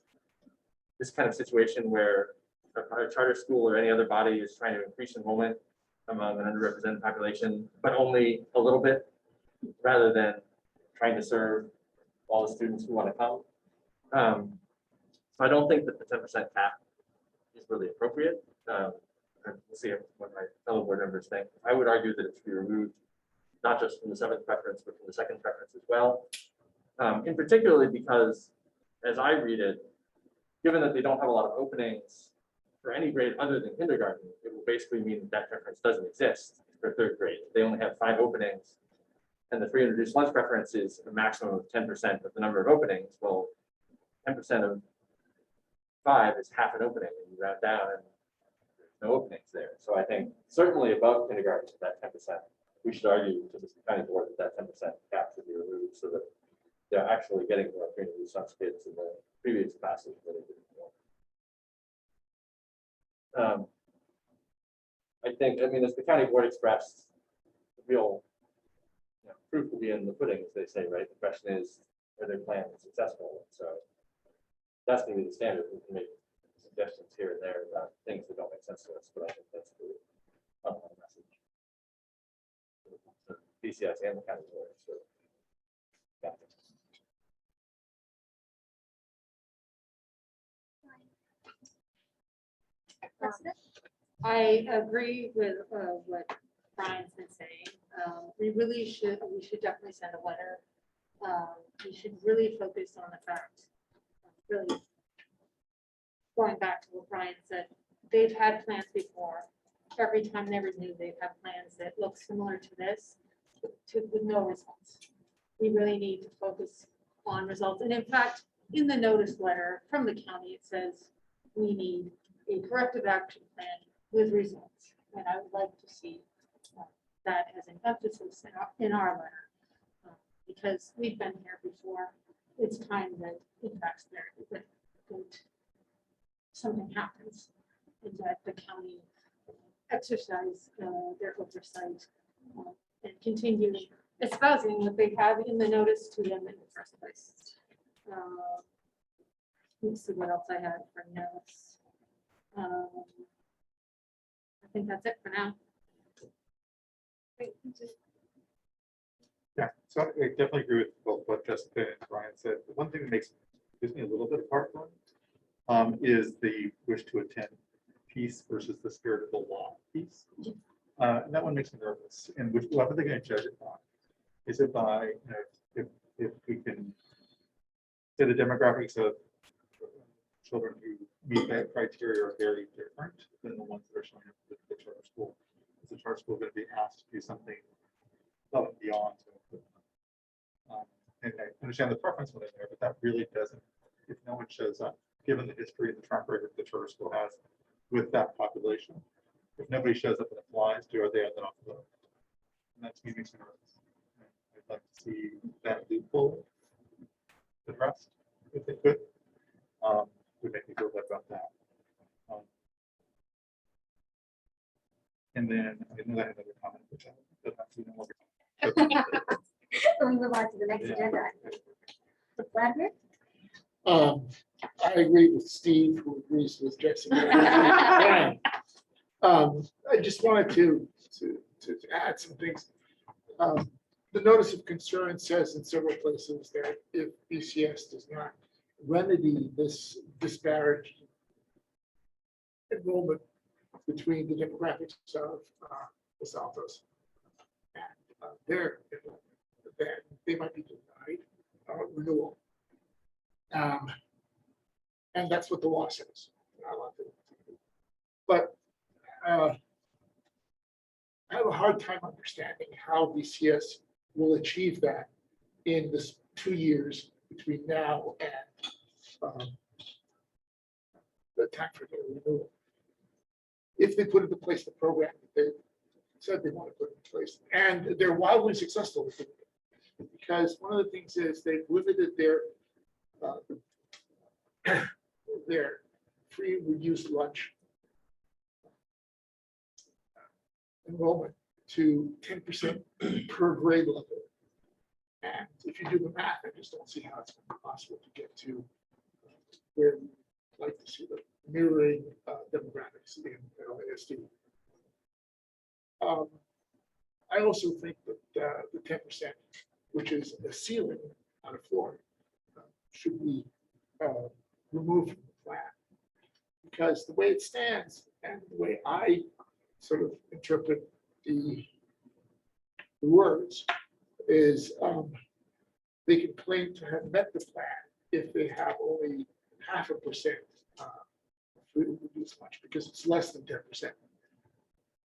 this kind of situation where a charter school or any other body is trying to increase enrollment among an underrepresented population, but only a little bit, rather than trying to serve all the students who want to come. So I don't think that the 10% cap is really appropriate. And we'll see what my fellow board members think. I would argue that it should be removed, not just from the 7th preference, but from the 2nd preference as well. In particularly because, as I read it, given that they don't have a lot of openings for any grade other than kindergarten, it will basically mean that that preference doesn't exist for 3rd grade. They only have 5 openings, and the free and reduced lunch preference is a maximum of 10% of the number of openings. Well, 10% of 5 is half an opening, and you round down, and there's no openings there. So I think certainly above kindergarten, that 10%, we should argue to the county board that 10% cap should be removed so that they're actually getting more free and reduced lunch kids in the previous classes that they didn't want. I mean, as the county board expressed, the real proof will be in the pudding, as they say, right? The question is, are their plans successful? So that's going to be the standard. We can make suggestions here and there about things that don't make sense to us, but I think that's the fundamental message. BCS and the county board. So, yeah. I agree with what Brian's been saying. We should definitely send a letter. We should really focus on the fact, really going back to what Brian said, they've had plans before. Every time they renew, they've had plans that look similar to this, with no results. We really need to focus on results. And in fact, in the notice letter from the county, it says we need a corrective action plan with results. And I would like to see that as an emphasis in our letter, because we've been here before. It's time that in fact something happens and that the county exercise their oversight and continue espousing what they have in the notice to them in the first place. Let's see what else I had for notes. I think that's it for now. Yeah, so I definitely agree with both what Jessica and Brian said. The one thing that gives me a little bit of heartburn is the wish to attend piece versus the spirit of the law piece. And that one makes me nervous. And what are they going to judge it by? Is it by, if we can say the demographics of children who meet that criteria are very different than the ones that are showing up at the charter school? Is the charter school going to be asked to do something above and beyond? And I understand the preference within there, but that really doesn't, if no one shows up, given the history and the track record the charter school has with that population, if nobody shows up and applies, are they then off the road? And that's me makes me nervous. I'd like to see that loophole addressed if they could. Would make me feel better about that. And then I know I had another comment, which I don't have to know more. We move on to the next agenda. Vladimir? I agree with Steve, who agrees with Jessica. Brian. I just wanted to add some things. The notice of concern says in several places that if BCS does not remedy this disparate enrollment between the demographics of the Altos and their enrollment, then they might be denied renewal. And that's what the law says. But I have a hard time understanding how BCS will achieve that in this 2 years between now and the time for their renewal. If they put into place the program that they said they want to put in place, and they're wildly successful with it, because one of the things is they've limited their free reduced lunch enrollment to 10% per grade level. And if you do the math, I just don't see how it's possible to get to where we'd like to see the mirroring demographics in LASD. I also think that the 10%, which is a ceiling on a floor, should be removed from the plan. Because the way it stands and the way I sort of interpret the words is they can claim to have met the plan if they have only 0.5% reduced much, because it's less than 10%.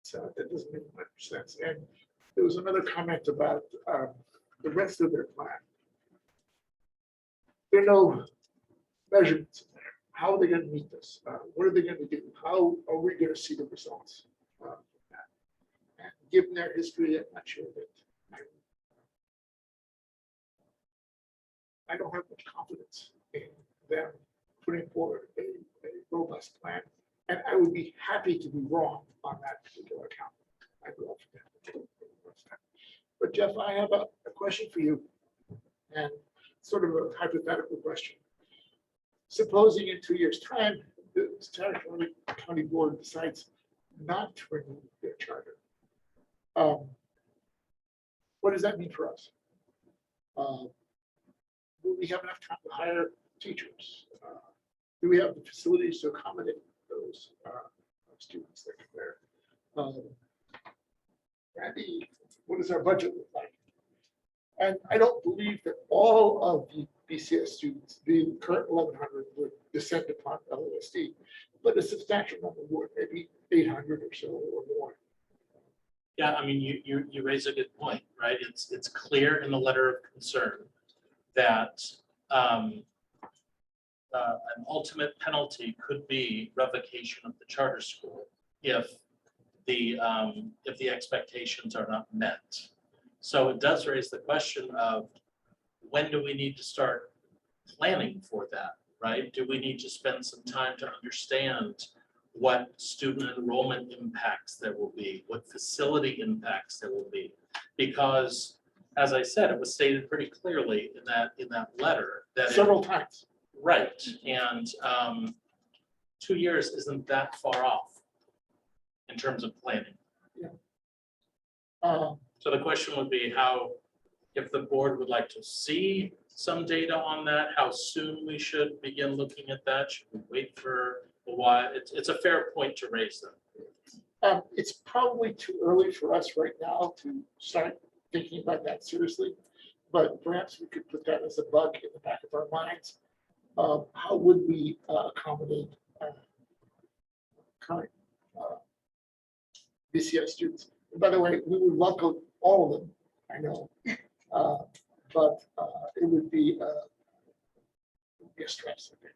So that doesn't make much sense. And there was another comment about the rest of their plan. There are no measurements in there. How are they going to meet this? What are they going to do? How are we going to see the results from that? And given their history, I'm not sure that I don't have much confidence in them putting forward a robust plan. And I would be happy to be wrong on that particular account. I'd love that. But Jeff, I have a question for you, and sort of a hypothetical question. Supposing in 2 years' time, the Santa Clara County Board decides not to renew their charter, what does that mean for us? Will we have enough time to hire teachers? Do we have the facilities to accommodate those students that are there? Randy, what does our budget look like? And I don't believe that all of the BCS students, the current 1,100, would descend upon LASD, but a substantial number would, maybe 800 or so or more. Yeah, I mean, you raise a good point, right? It's clear in the letter of concern that an ultimate penalty could be revocation of the charter school if the expectations are not met. So it does raise the question of when do we need to start planning for that, right? Do we need to spend some time to understand what student enrollment impacts there will be, what facility impacts there will be. Because, as I said, it was stated pretty clearly in that letter that. Several times. Right, and 2 years isn't that far off in terms of planning. Uh, So the question would be how, if the board would like to see some data on that, how soon we should begin looking at that? Should we wait for a while? It's a fair point to raise them. It's probably too early for us right now to start thinking about that seriously, but perhaps we could put that as a bug in the back of our minds. How would we accommodate current BCS students? And by the way, we would welcome all of them, I know, but it would be a stress. I think.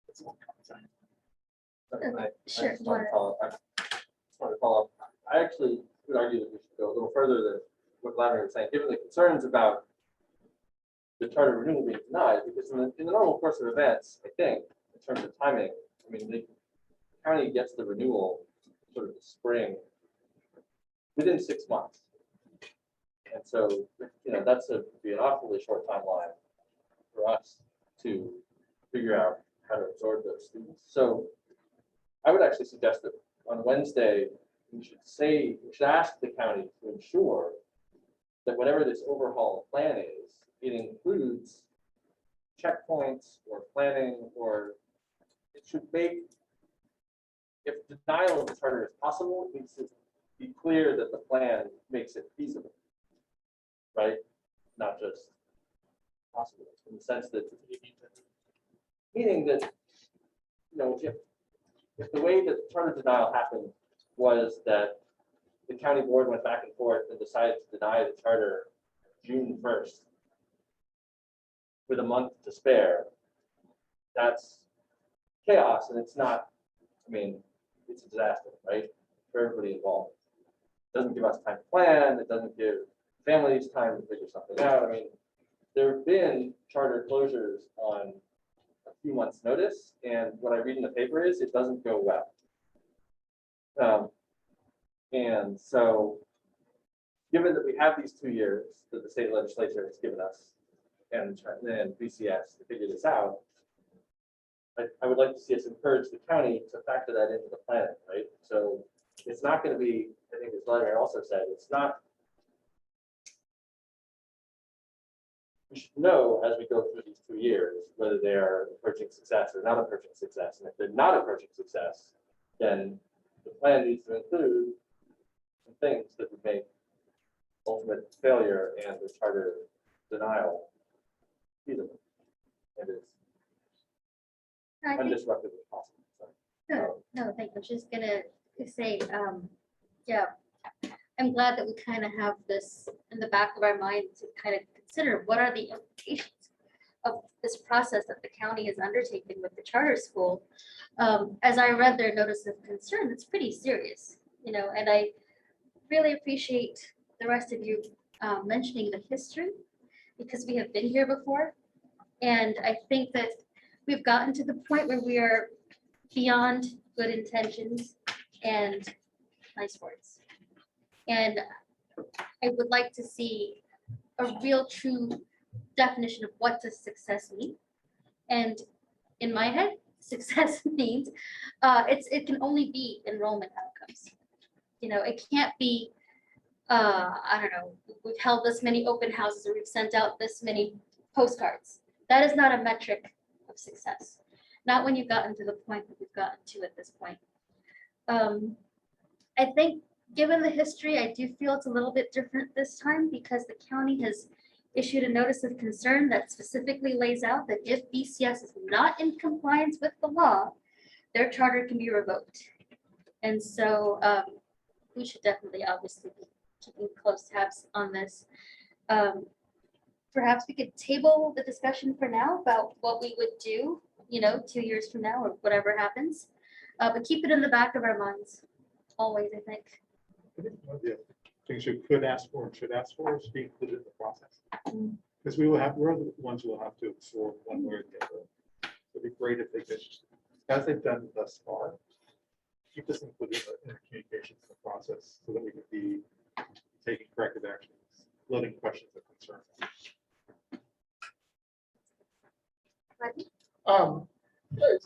That's all I'm saying. Sure, just want to follow up. I actually would argue that we should go a little further than what Larry was saying, given the concerns about the charter renewal being denied, because in the normal course of events, I think, in terms of timing, I mean, the county gets the renewal sort of the within 6 months. And so, that's be an awfully short timeline for us to figure out how to absorb those students. So I would actually suggest that on Wednesday, we should ask the county to ensure that whatever this overhaul plan is, it includes checkpoints or planning, or it should make, if denial of the charter is possible, it needs to be clear that the plan makes it feasible, right? Not just possible, in the sense that, meaning that, if the way that charter denial happened was that the county board went back and forth and decided to deny the charter June 1st with a month to spare, that's chaos, and it's not, it's a disaster, right, for everybody involved. It doesn't give us time to plan, it doesn't give families time to figure something out. There have been charter closures on a few months' notice, and what I read in the paper is it doesn't go well. And so, given that we have these 2 years that the state legislature has given us, and then BCS to figure this out, I would like to see us encourage the county to factor that into the planning, right? So it's not going to be, I think as Vladimir also said, it's not, we should know as we go through these 2 years whether they are approaching success or not approaching success. And if they're not approaching success, then the plan needs to include some things that would make ultimate failure and the charter denial feasible and as I think, undisruptive as possible. no, thank you. I'm just gonna say, yeah, I'm glad that we kind of have this in the back of our mind to kind of consider what are the implications of this process that the county has undertaken with the charter school. As I read their notice of concern, it's pretty serious, and I really appreciate the rest of you mentioning the history, because we have been here before. And I think that we've gotten to the point where we are beyond good intentions and nice words. And I would like to see a real true definition of what does success mean. And in my head, success means it can only be enrollment outcomes. It can't be, I don't know, we've held this many open houses or we've sent out this many postcards. That is not a metric of success. Not when you've gotten to the point that we've gotten to at this point. I think given the history, I do feel it's a little bit different this time because the county has issued a notice of concern that specifically lays out that if BCS is not in compliance with the law, their charter can be revoked. And so we should definitely obviously be keeping close tabs on this. Perhaps we could table the discussion for now about what we would do, 2 years from now or whatever happens, but keep it in the back of our minds always, I think. I think one of the things you could ask for and should ask for is be included in the process. Because we're the ones who will have to absorb one way or the other It'd be great if they could, as they've done thus far, keep this included in the communications process so that we can be taking corrective actions, loading questions of concern.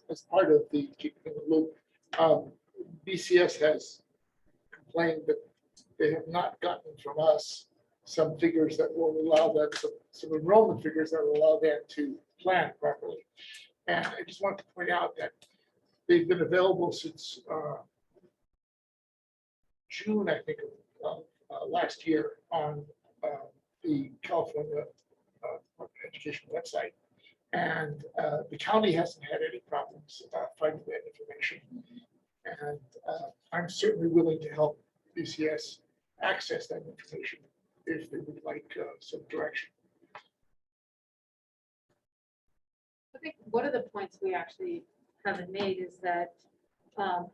As part of the keeping in the loop, BCS has complained that they have not gotten from us some figures that will allow them, some enrollment figures that will allow them to plan properly. And I just want to point out that they've been available since June, I think, of last year on the California Education website. And the county hasn't had any problems finding that information. And I'm certainly willing to help BCS access that information if they would like some direction. I think one of the points we actually haven't made is that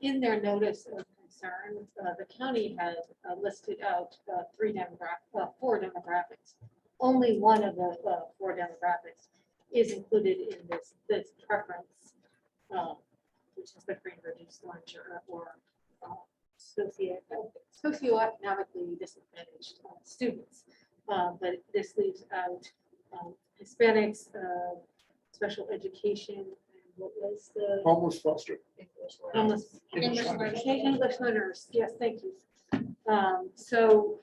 in their notice of concern, the county has listed out four demographics. Only one of the four demographics is included in this preference, which is the free and reduced lunch or socioeconomically disadvantaged students. But this leaves out Hispanics, special education, and what was the Almost foster. homeless English learners. English learners, yes, thank you. So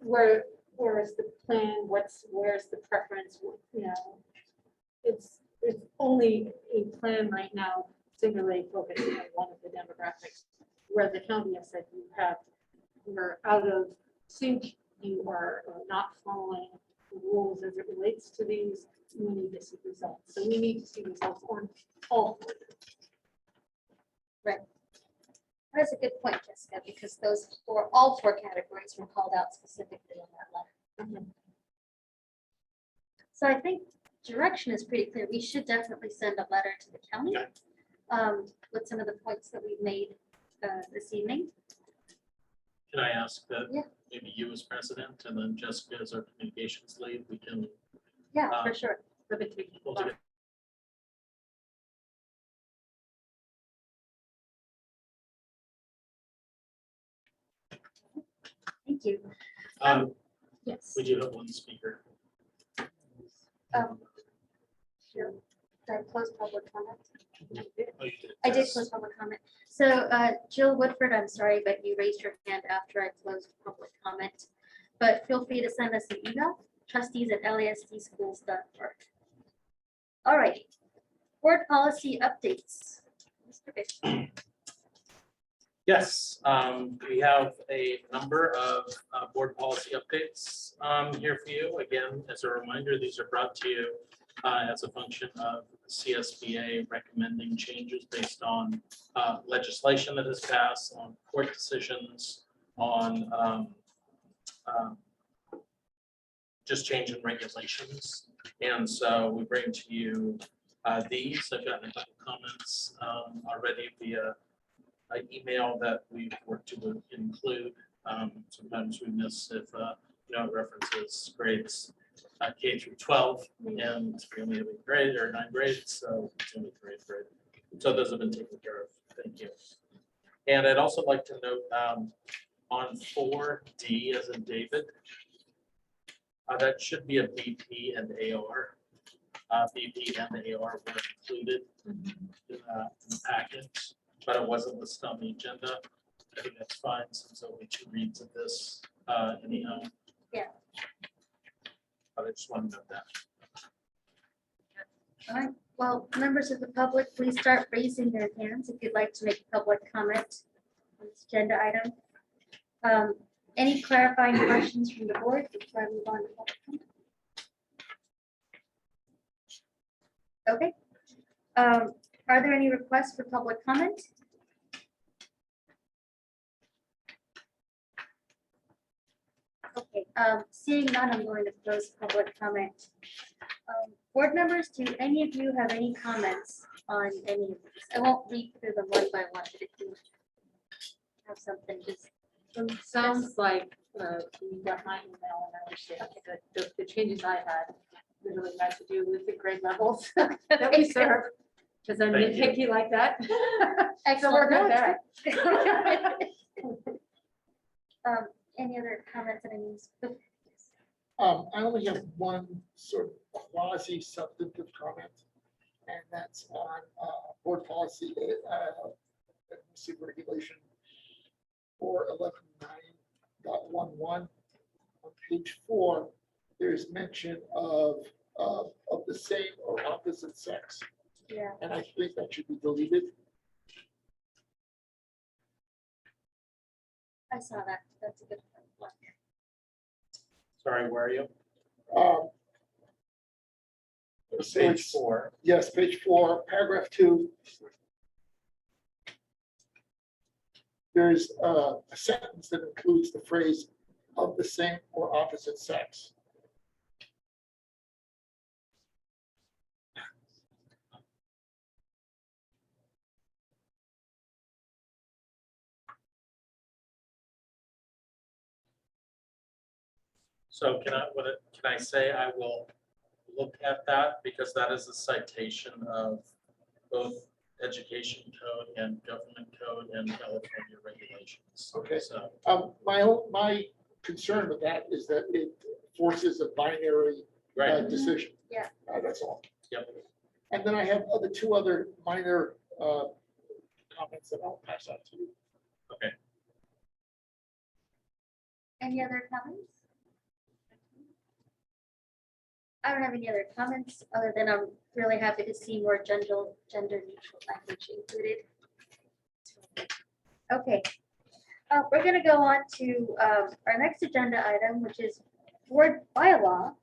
where's the plan? Where's the preference? You know, it's only a plan right now, singularly focusing on one of the demographics, where the county has said you're out of sync, you are not following the rules as it relates to these. We need to see results. So we need to see results on all four. That's a good point, Jessica, because all four categories were called out specifically in that letter. So I think direction is pretty clear. We should definitely send a letter to the county with some of the points that we've made this evening. Can I ask that Yeah. maybe you as president and then Jessica as our communications lead, we can Yeah, for sure. pull together. Thank you. Yes. We do have one speaker. Sure. Did I close public comment? Oh, you did. I did Yes. close public comment. So Jill Woodford, I'm sorry, but you raised your hand after I closed public comment. But feel free to send us an email, trustees@lasdschools.org. All right. Board policy updates. Mr. Bishop. Yes, we have a number of board policy updates here for you. Again, as a reminder, these are brought to you as a function of CSBA recommending changes based on legislation that has passed, on court decisions, on just change in regulations. And so we bring to you these. I've gotten a couple comments already via an email that we've worked to include. Sometimes we miss if it references grades K through 12, and we only have 8 grades or 9 grades, so it's only 3rd grade. So those have been taken care of. Thank you. And I'd also like to note on 4D as in David, that should be a BP and AR. BP and AR were included in the package, but it wasn't listed on the agenda. I think that's fine since there'll be 2 reads of this anyhow. Yeah. But I just want to note that. All right. Well, members of the public, please start raising their hands if you'd like to make public comment on this agenda item. Any clarifying questions from the board before I move on to public comment? Okay. Are there any requests for public comment? Okay, seeing none, I'm going to close public comment. Board members, do any of you have any comments on any of these? I won't read through them one by one, but if you have something, just. Sounds like you got my email and I understand the changes I had literally meant to do with the grade levels that we serve. Because I'm Thank you. nitpicky like that. So Excellent. we're No, good it's there. good. Any other comments that I need? I only have one sort of quasi substantive comment, and that's on board policy, super regulation 411.9.11. On page 4, there's mention of the same or opposite sex, Yeah. and I think that should be deleted. I saw that. That's a good one. Sorry, where are you? So Page it's- 4. Yes, page 4, paragraph 2. There's a sentence that includes the phrase of the same or opposite sex. So can I say I will look at that because that is a citation of both education code and government code and California regulations. Okay. So, My concern with that is that it forces a binary right, decision. Yeah. That's all. Yep. And then I have two other minor comments that I'll pass on to you. okay. Any other comments? I don't have any other comments, other than I'm really happy to see more gender neutral language included. Okay, we're gonna go on to our next agenda item, which is board bylaw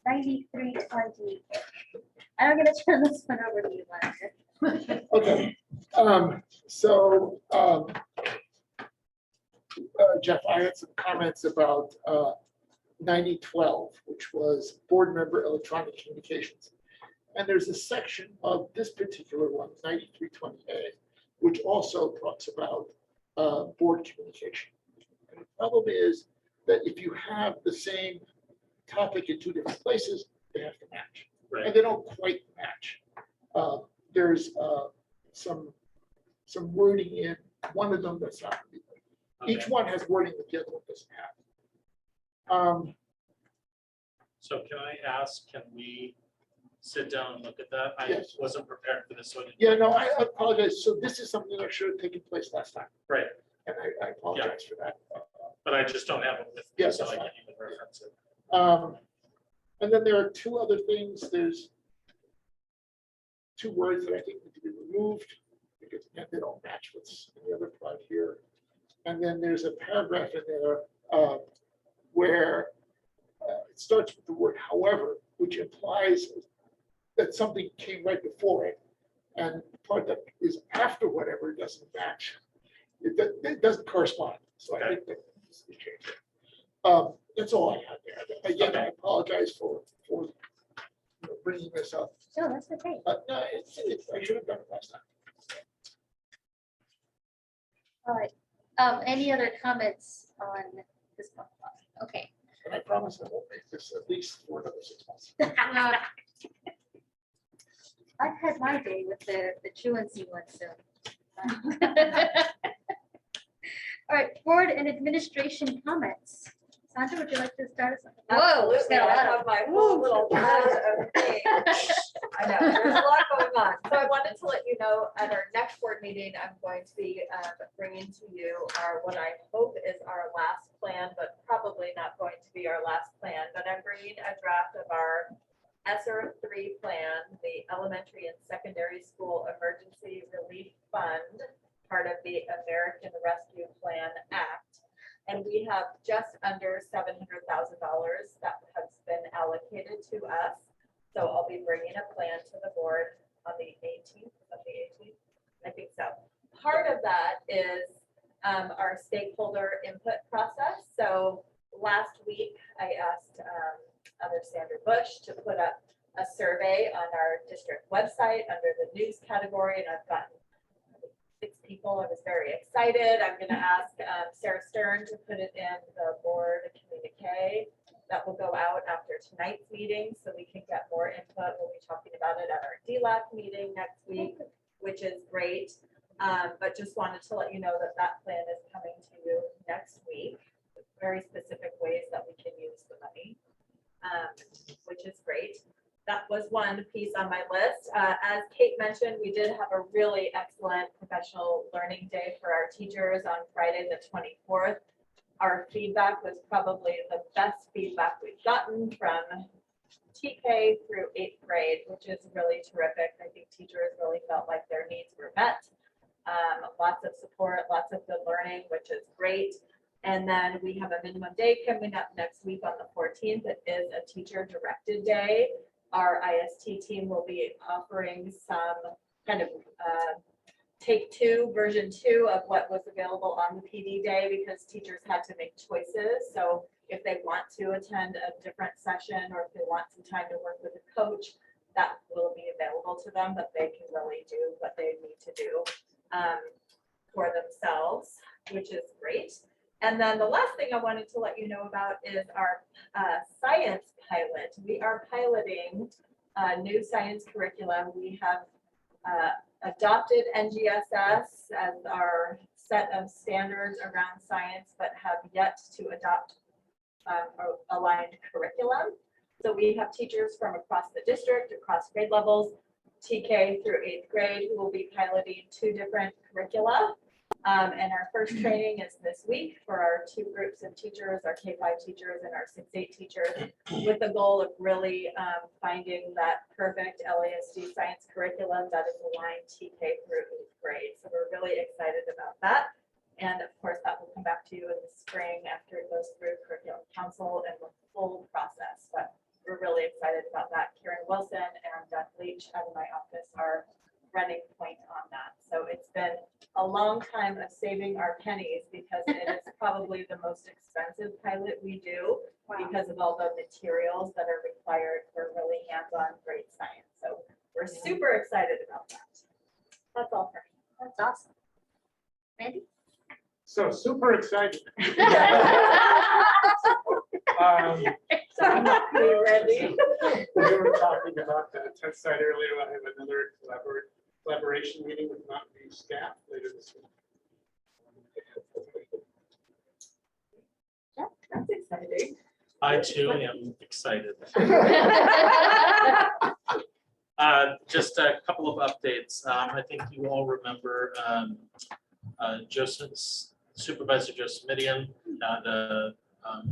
9320. I'm gonna turn this one over to you, Lester. Okay, Jeff, I had some comments about 9012, which was board member electronic communications. And there's a section of this particular one, 9320A, which also talks about board communication. And the problem is that if you have the same topic in two different places, they have to match. Right. And they don't quite match. There's some wording in one of them that's not. Each Okay. one has wording that the other one doesn't have. So can I ask, can we sit down and look at that? I Yes. wasn't prepared for this, so I didn't. Yeah, no, I apologize. So this is something that should have taken place last time, Right, and I apologize for that. but I just don't have it with me, Yes, so that's I fine. can't even reference it. And then there are two other things. There's two words that I think need to be removed because again, they don't match what's in the other part here. And then there's a paragraph in there where it starts with the word however, which implies that something came right before it. And the part that is after whatever doesn't match. It doesn't correspond. So I think that needs to be changed. That's all I had there. Again, I apologize for bringing this up. No, that's okay. But no, I should have done it last time. All right. Any other comments on this one? Okay. And I promise I won't make this at least for another 6 months. I've had my day with the truancy one, so. All right, board and administration comments. Sandra, would you like to start us off? Whoa, she's Absolutely, got a I lot of- have my whole little list of things. I know, there's a lot going on. So I wanted to let you know, at our next board meeting, I'm going to be bringing to you what I hope is our last plan, but probably not going to be our last plan. But I'm bringing a draft of our ESSER 3 plan, the Elementary and Secondary School Emergency Relief Fund, part of the American Rescue Plan Act. And we have just under $700,000 that has been allocated to us. So I'll be bringing a plan to the board on the 18th, I think so. Part of that is our stakeholder input process. So last week I asked other Sandra Bush to put up a survey on our district website under the news category, and I've gotten 6 people. I was very excited. I'm going to ask Sarah Stern to put it in the board communique that will go out after tonight's meeting, so we can get more input. We'll be talking about it at our DLAC meeting next week, which is great. But just wanted to let you know that that plan is coming to you next week, with very specific ways that we can use the money, which is great. That was one piece on my list. As Kate mentioned, we did have a really excellent professional learning day for our teachers on Friday, the 24th. Our feedback was probably the best feedback we've gotten from TK through 8th grade, which is really terrific. I think teachers really felt like their needs were met. Lots of support, lots of good learning, which is great. And then we have a minimum day coming up next week on the 14th. It is a teacher directed day. Our IST team will be offering some kind of take two, version 2 of what was available on the PD day, because teachers had to make choices. So if they want to attend a different session, or if they want some time to work with a coach, that will be available to them, but they can really do what they need to do for themselves, which is great. And then the last thing I wanted to let you know about is our science pilot. We are piloting a new science curriculum. We have adopted NGSS as our set of standards around science, but have yet to adopt aligned curriculum. So we have teachers from across the district, across grade levels, TK through 8th grade, who will be piloting 2 different curricula. And our first training is this week for our 2 groups of teachers, our K-5 teachers and our 6-8 teachers, with the goal of really finding that perfect LASD science curriculum that is aligned TK through 8th grade. So we're really excited about that. And of course, that will come back to you in the spring after it goes through curriculum council and the full process. But we're really excited about that. Karen Wilson and Beth Leach out of my office are running point on that. So it's been a long time of saving our pennies, because it is probably the most expensive pilot we do because of all the materials that are required for really hands-on great science. So we're super excited about that. That's all for me. That's awesome. Randy? So super excited. So I'm not really ready. We were talking about the test site earlier. I have another collaboration meeting with Mountain View staff later this week. Yeah, that's exciting. I too am excited. Just a couple of updates. I think you all remember Supervisor Joseph Midian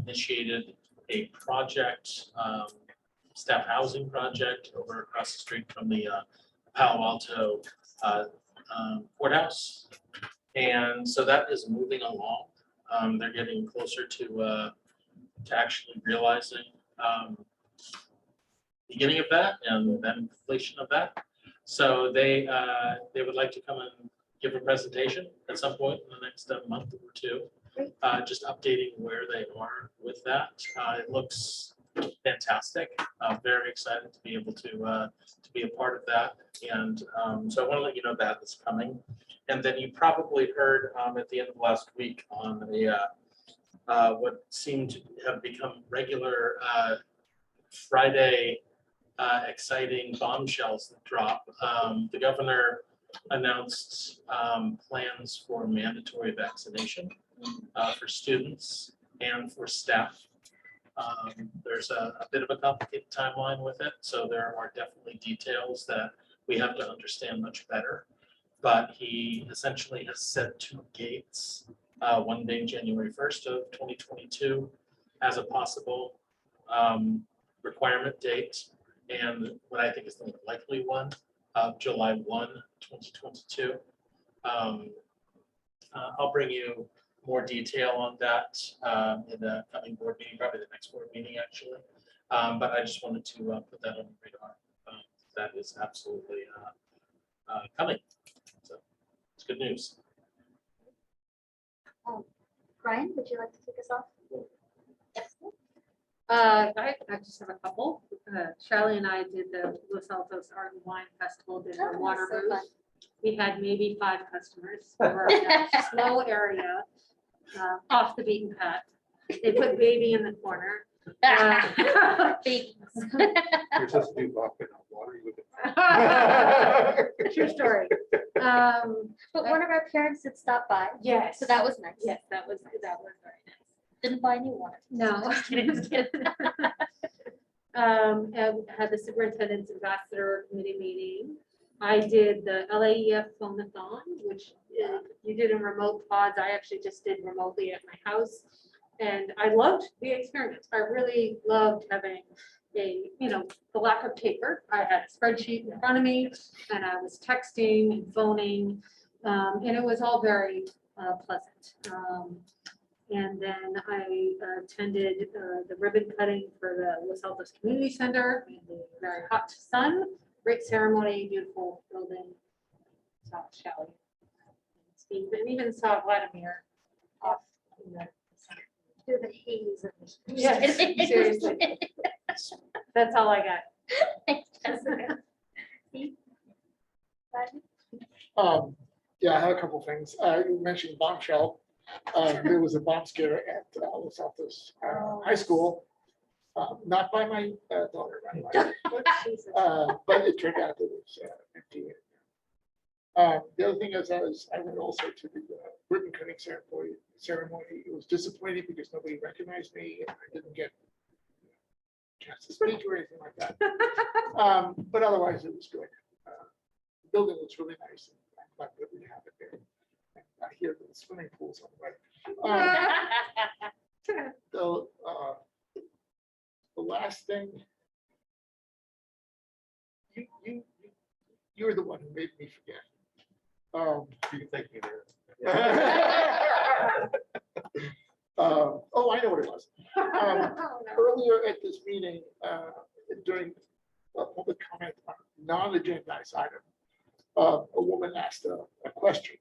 initiated a project, staff housing project over across the street from the Palo Alto courthouse. And so that is moving along. They're getting closer to actually realizing beginning of that and then completion of that. So they would like to come and give a presentation at some point in the next month or 2, just updating where they are with that. It looks fantastic. I'm very excited to be able to be a part of that. And so I want to let you know that is coming. And then you probably heard at the end of last week on what seemed to have become regular Friday exciting bombshells that drop. The governor announced plans for mandatory vaccination for students and for staff. There's a bit of a complicated timeline with it, so there are definitely details that we have to understand much better. But he essentially has set 2 gates, one being January 1st of 2022 as a possible requirement date, and what I think is the likely one of July 1, 2022. I'll bring you more detail on that in the coming board meeting, probably the next board meeting actually. But I just wanted to put that on the radar. That is absolutely coming. So it's good news. Brian, would you like to take us off? Yes. I just have a couple. Charlie and I did the Los Altos Art and Wine Festival, did Oh, the water so booth. fun. We had maybe 5 customers. We were in a slow area, off the beaten path. They put baby in the corner. Babies. You're supposed to do vodka, not water. You look True story. But one of our parents did stop by, Yes. so that was nice. Yes, that was very nice. Didn't buy any water. No. Just kidding, just kidding. And had the superintendent's ambassador committee meeting. I did the LAEF phone-a-thon, which you did in remote pods. I actually just did remotely at my house. And I loved the experience. I really loved having the lack of paper. I had a spreadsheet in front of me and I was texting and phoning. And it was all very pleasant. And then I attended the ribbon cutting for the Los Altos Community Center in the very hot sun. Great ceremony, beautiful building. Saw Shelley, Steve, and even saw Vladimir off in the Do the haze of the- Yes, seriously. That's all I got. Thanks, Jessica. Steve? Vladimir? Yeah, I had a couple things. You mentioned bombshell. There was a bomb scare at Los Altos High School. Not by my daughter, by my Jesus. but it turned out it was empty. The other thing is, I went also to the ribbon cutting ceremony. It was disappointing because nobody recognized me and I didn't get a chance to speak or anything like that. But otherwise, it was good. The building looks really nice. And I'm glad that we have it there. And I hear the swimming pools on the way. The last thing, you're the one who made me forget. You can thank me there. Oh, I know what it was. Earlier at this meeting, during public comment on non-agendized item, a woman asked a question.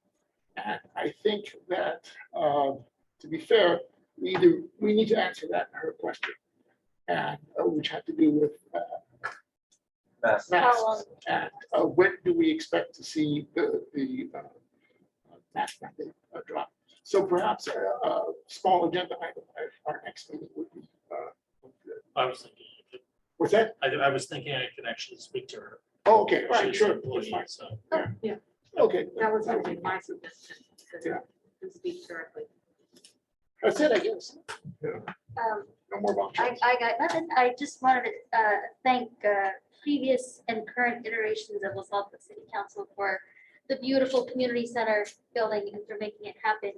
And I think that, to be fair, we need to answer that in her question. And which had to do with Masks. masks. And when do we expect to see the mask mandate drop? So perhaps a small agenda item at our next meeting would be. I was thinking, What's that? I was thinking I could actually speak to her. Oh, okay, all right, She's sure. an employee, That's fine. so. Yeah. Okay. That was gonna be my suggestion. Yeah. To speak directly. That's it, I guess. Yeah. No more about. I got nothing. I just wanted to thank previous and current iterations of Los Altos City Council for the beautiful community center building and for making it happen.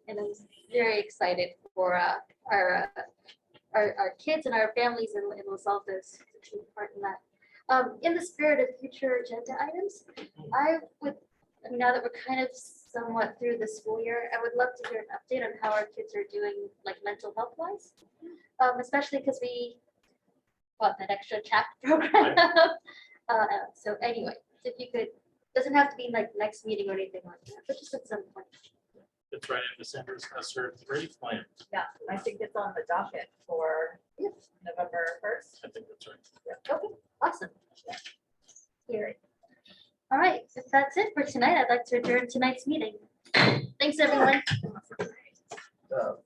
And I'm very excited for our kids and our families in Los Altos to take part in that. In the spirit of future agenda items, now that we're kind of somewhat through the school year, I would love to hear an update on how our kids are doing, like mental health wise. Especially because we bought that extra chapter program. So anyway, if you could, doesn't have to be like next meeting or anything like that, but just at some point. It's right in December's ESSER 3 plan. Yeah, I think it's on the docket for November 1st. I think that's right. Okay, awesome. Hear it. All right, if that's it for tonight, I'd like to adjourn tonight's meeting. Thanks, everyone.